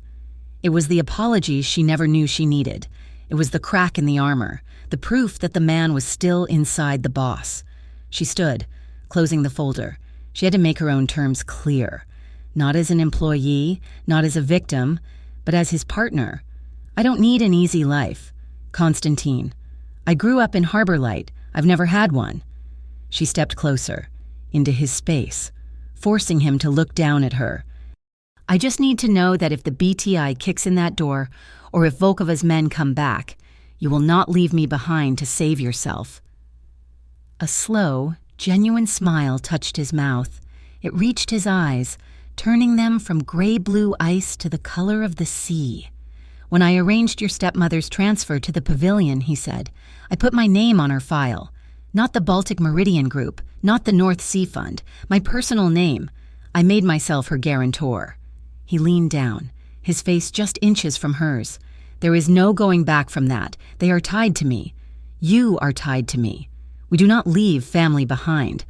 It was the apology she never knew she needed. It was the crack in the armor, the proof that the man was still inside the boss. She stood, closing the folder. She had to make her own terms clear. Not as an employee, not as a victim, but as his partner. "I don't need an easy life, Constantine. I grew up in Harbor Light. I've never had one." She stepped closer, into his space, forcing him to look down at her. "I just need to know that if the BTI kicks in that door, or if Volkova's men come back, you will not leave me behind to save yourself." A slow, genuine smile touched his mouth. It reached his eyes, turning them from gray-blue ice to the color of the sea. "When I arranged your stepmother's transfer to the pavilion," he said, "I put my name on her file. Not the Baltic Meridian Group, not the North Sea Fund, my personal name. I made myself her guarantor." He leaned down, his face just inches from hers. "There is no going back from that. They are tied to me. You are tied to me. We do not leave family behind."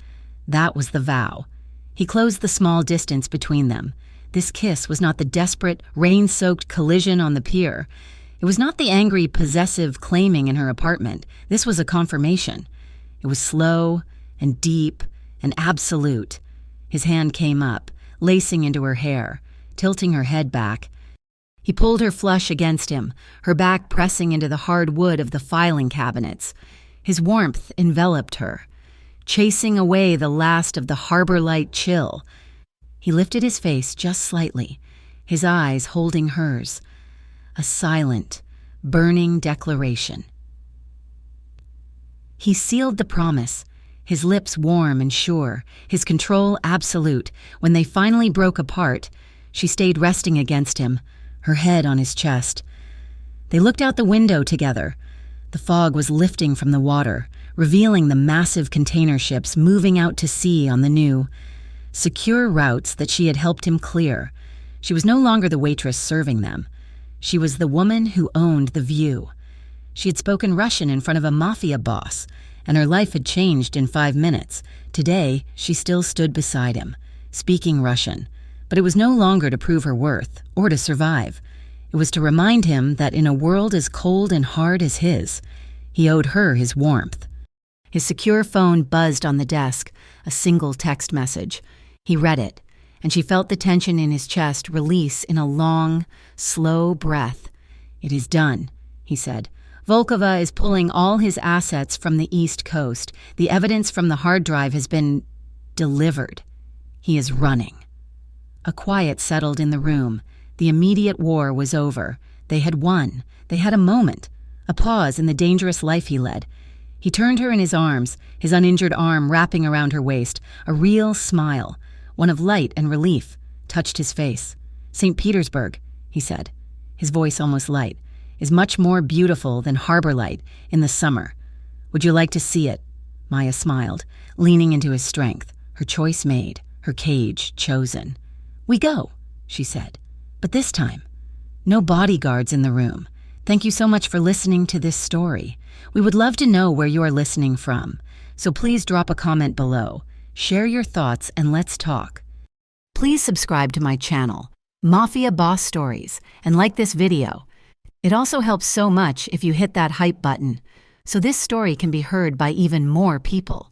That was the vow. He closed the small distance between them. This kiss was not the desperate, rain-soaked collision on the pier. It was not the angry, possessive claiming in her apartment. This was a confirmation. It was slow and deep and absolute. His hand came up, lacing into her hair, tilting her head back. He pulled her flush against him, her back pressing into the hard wood of the filing cabinets. His warmth enveloped her, chasing away the last of the Harbor Light chill. He lifted his face just slightly, his eyes holding hers. A silent, burning declaration. He sealed the promise, his lips warm and sure, his control absolute. When they finally broke apart, she stayed resting against him, her head on his chest. They looked out the window together. The fog was lifting from the water, revealing the massive container ships moving out to sea on the new, secure routes that she had helped him clear. She was no longer the waitress serving them. She was the woman who owned the view. She had spoken Russian in front of a mafia boss, and her life had changed in 5 minutes. Today, she still stood beside him, speaking Russian. But it was no longer to prove her worth, or to survive. It was to remind him that in a world as cold and hard as his, he owed her his warmth. His secure phone buzzed on the desk, a single text message. He read it, and she felt the tension in his chest release in a long, slow breath. "It is done," he said. "Volkova is pulling all his assets from the East Coast. The evidence from the hard drive has been delivered. He is running." A quiet settled in the room. The immediate war was over. They had won. They had a moment, a pause in the dangerous life he led. He turned her in his arms, his uninjured arm wrapping around her waist. A real smile, one of light and relief, touched his face. "St. Petersburg," he said, his voice almost light, "is much more beautiful than Harbor Light in the summer. Would you like to see it?" Maya smiled, leaning into his strength, her choice made, her cage chosen. "We go," she said. "But this time, no bodyguards in the room. Thank you so much for listening to this story. We would love to know where you are listening from, so please drop a comment below. Share your thoughts and let's talk. Please subscribe to my channel, Mafia Boss Stories, and like this video. It also helps so much if you hit that hype button, so this story can be heard by even more people.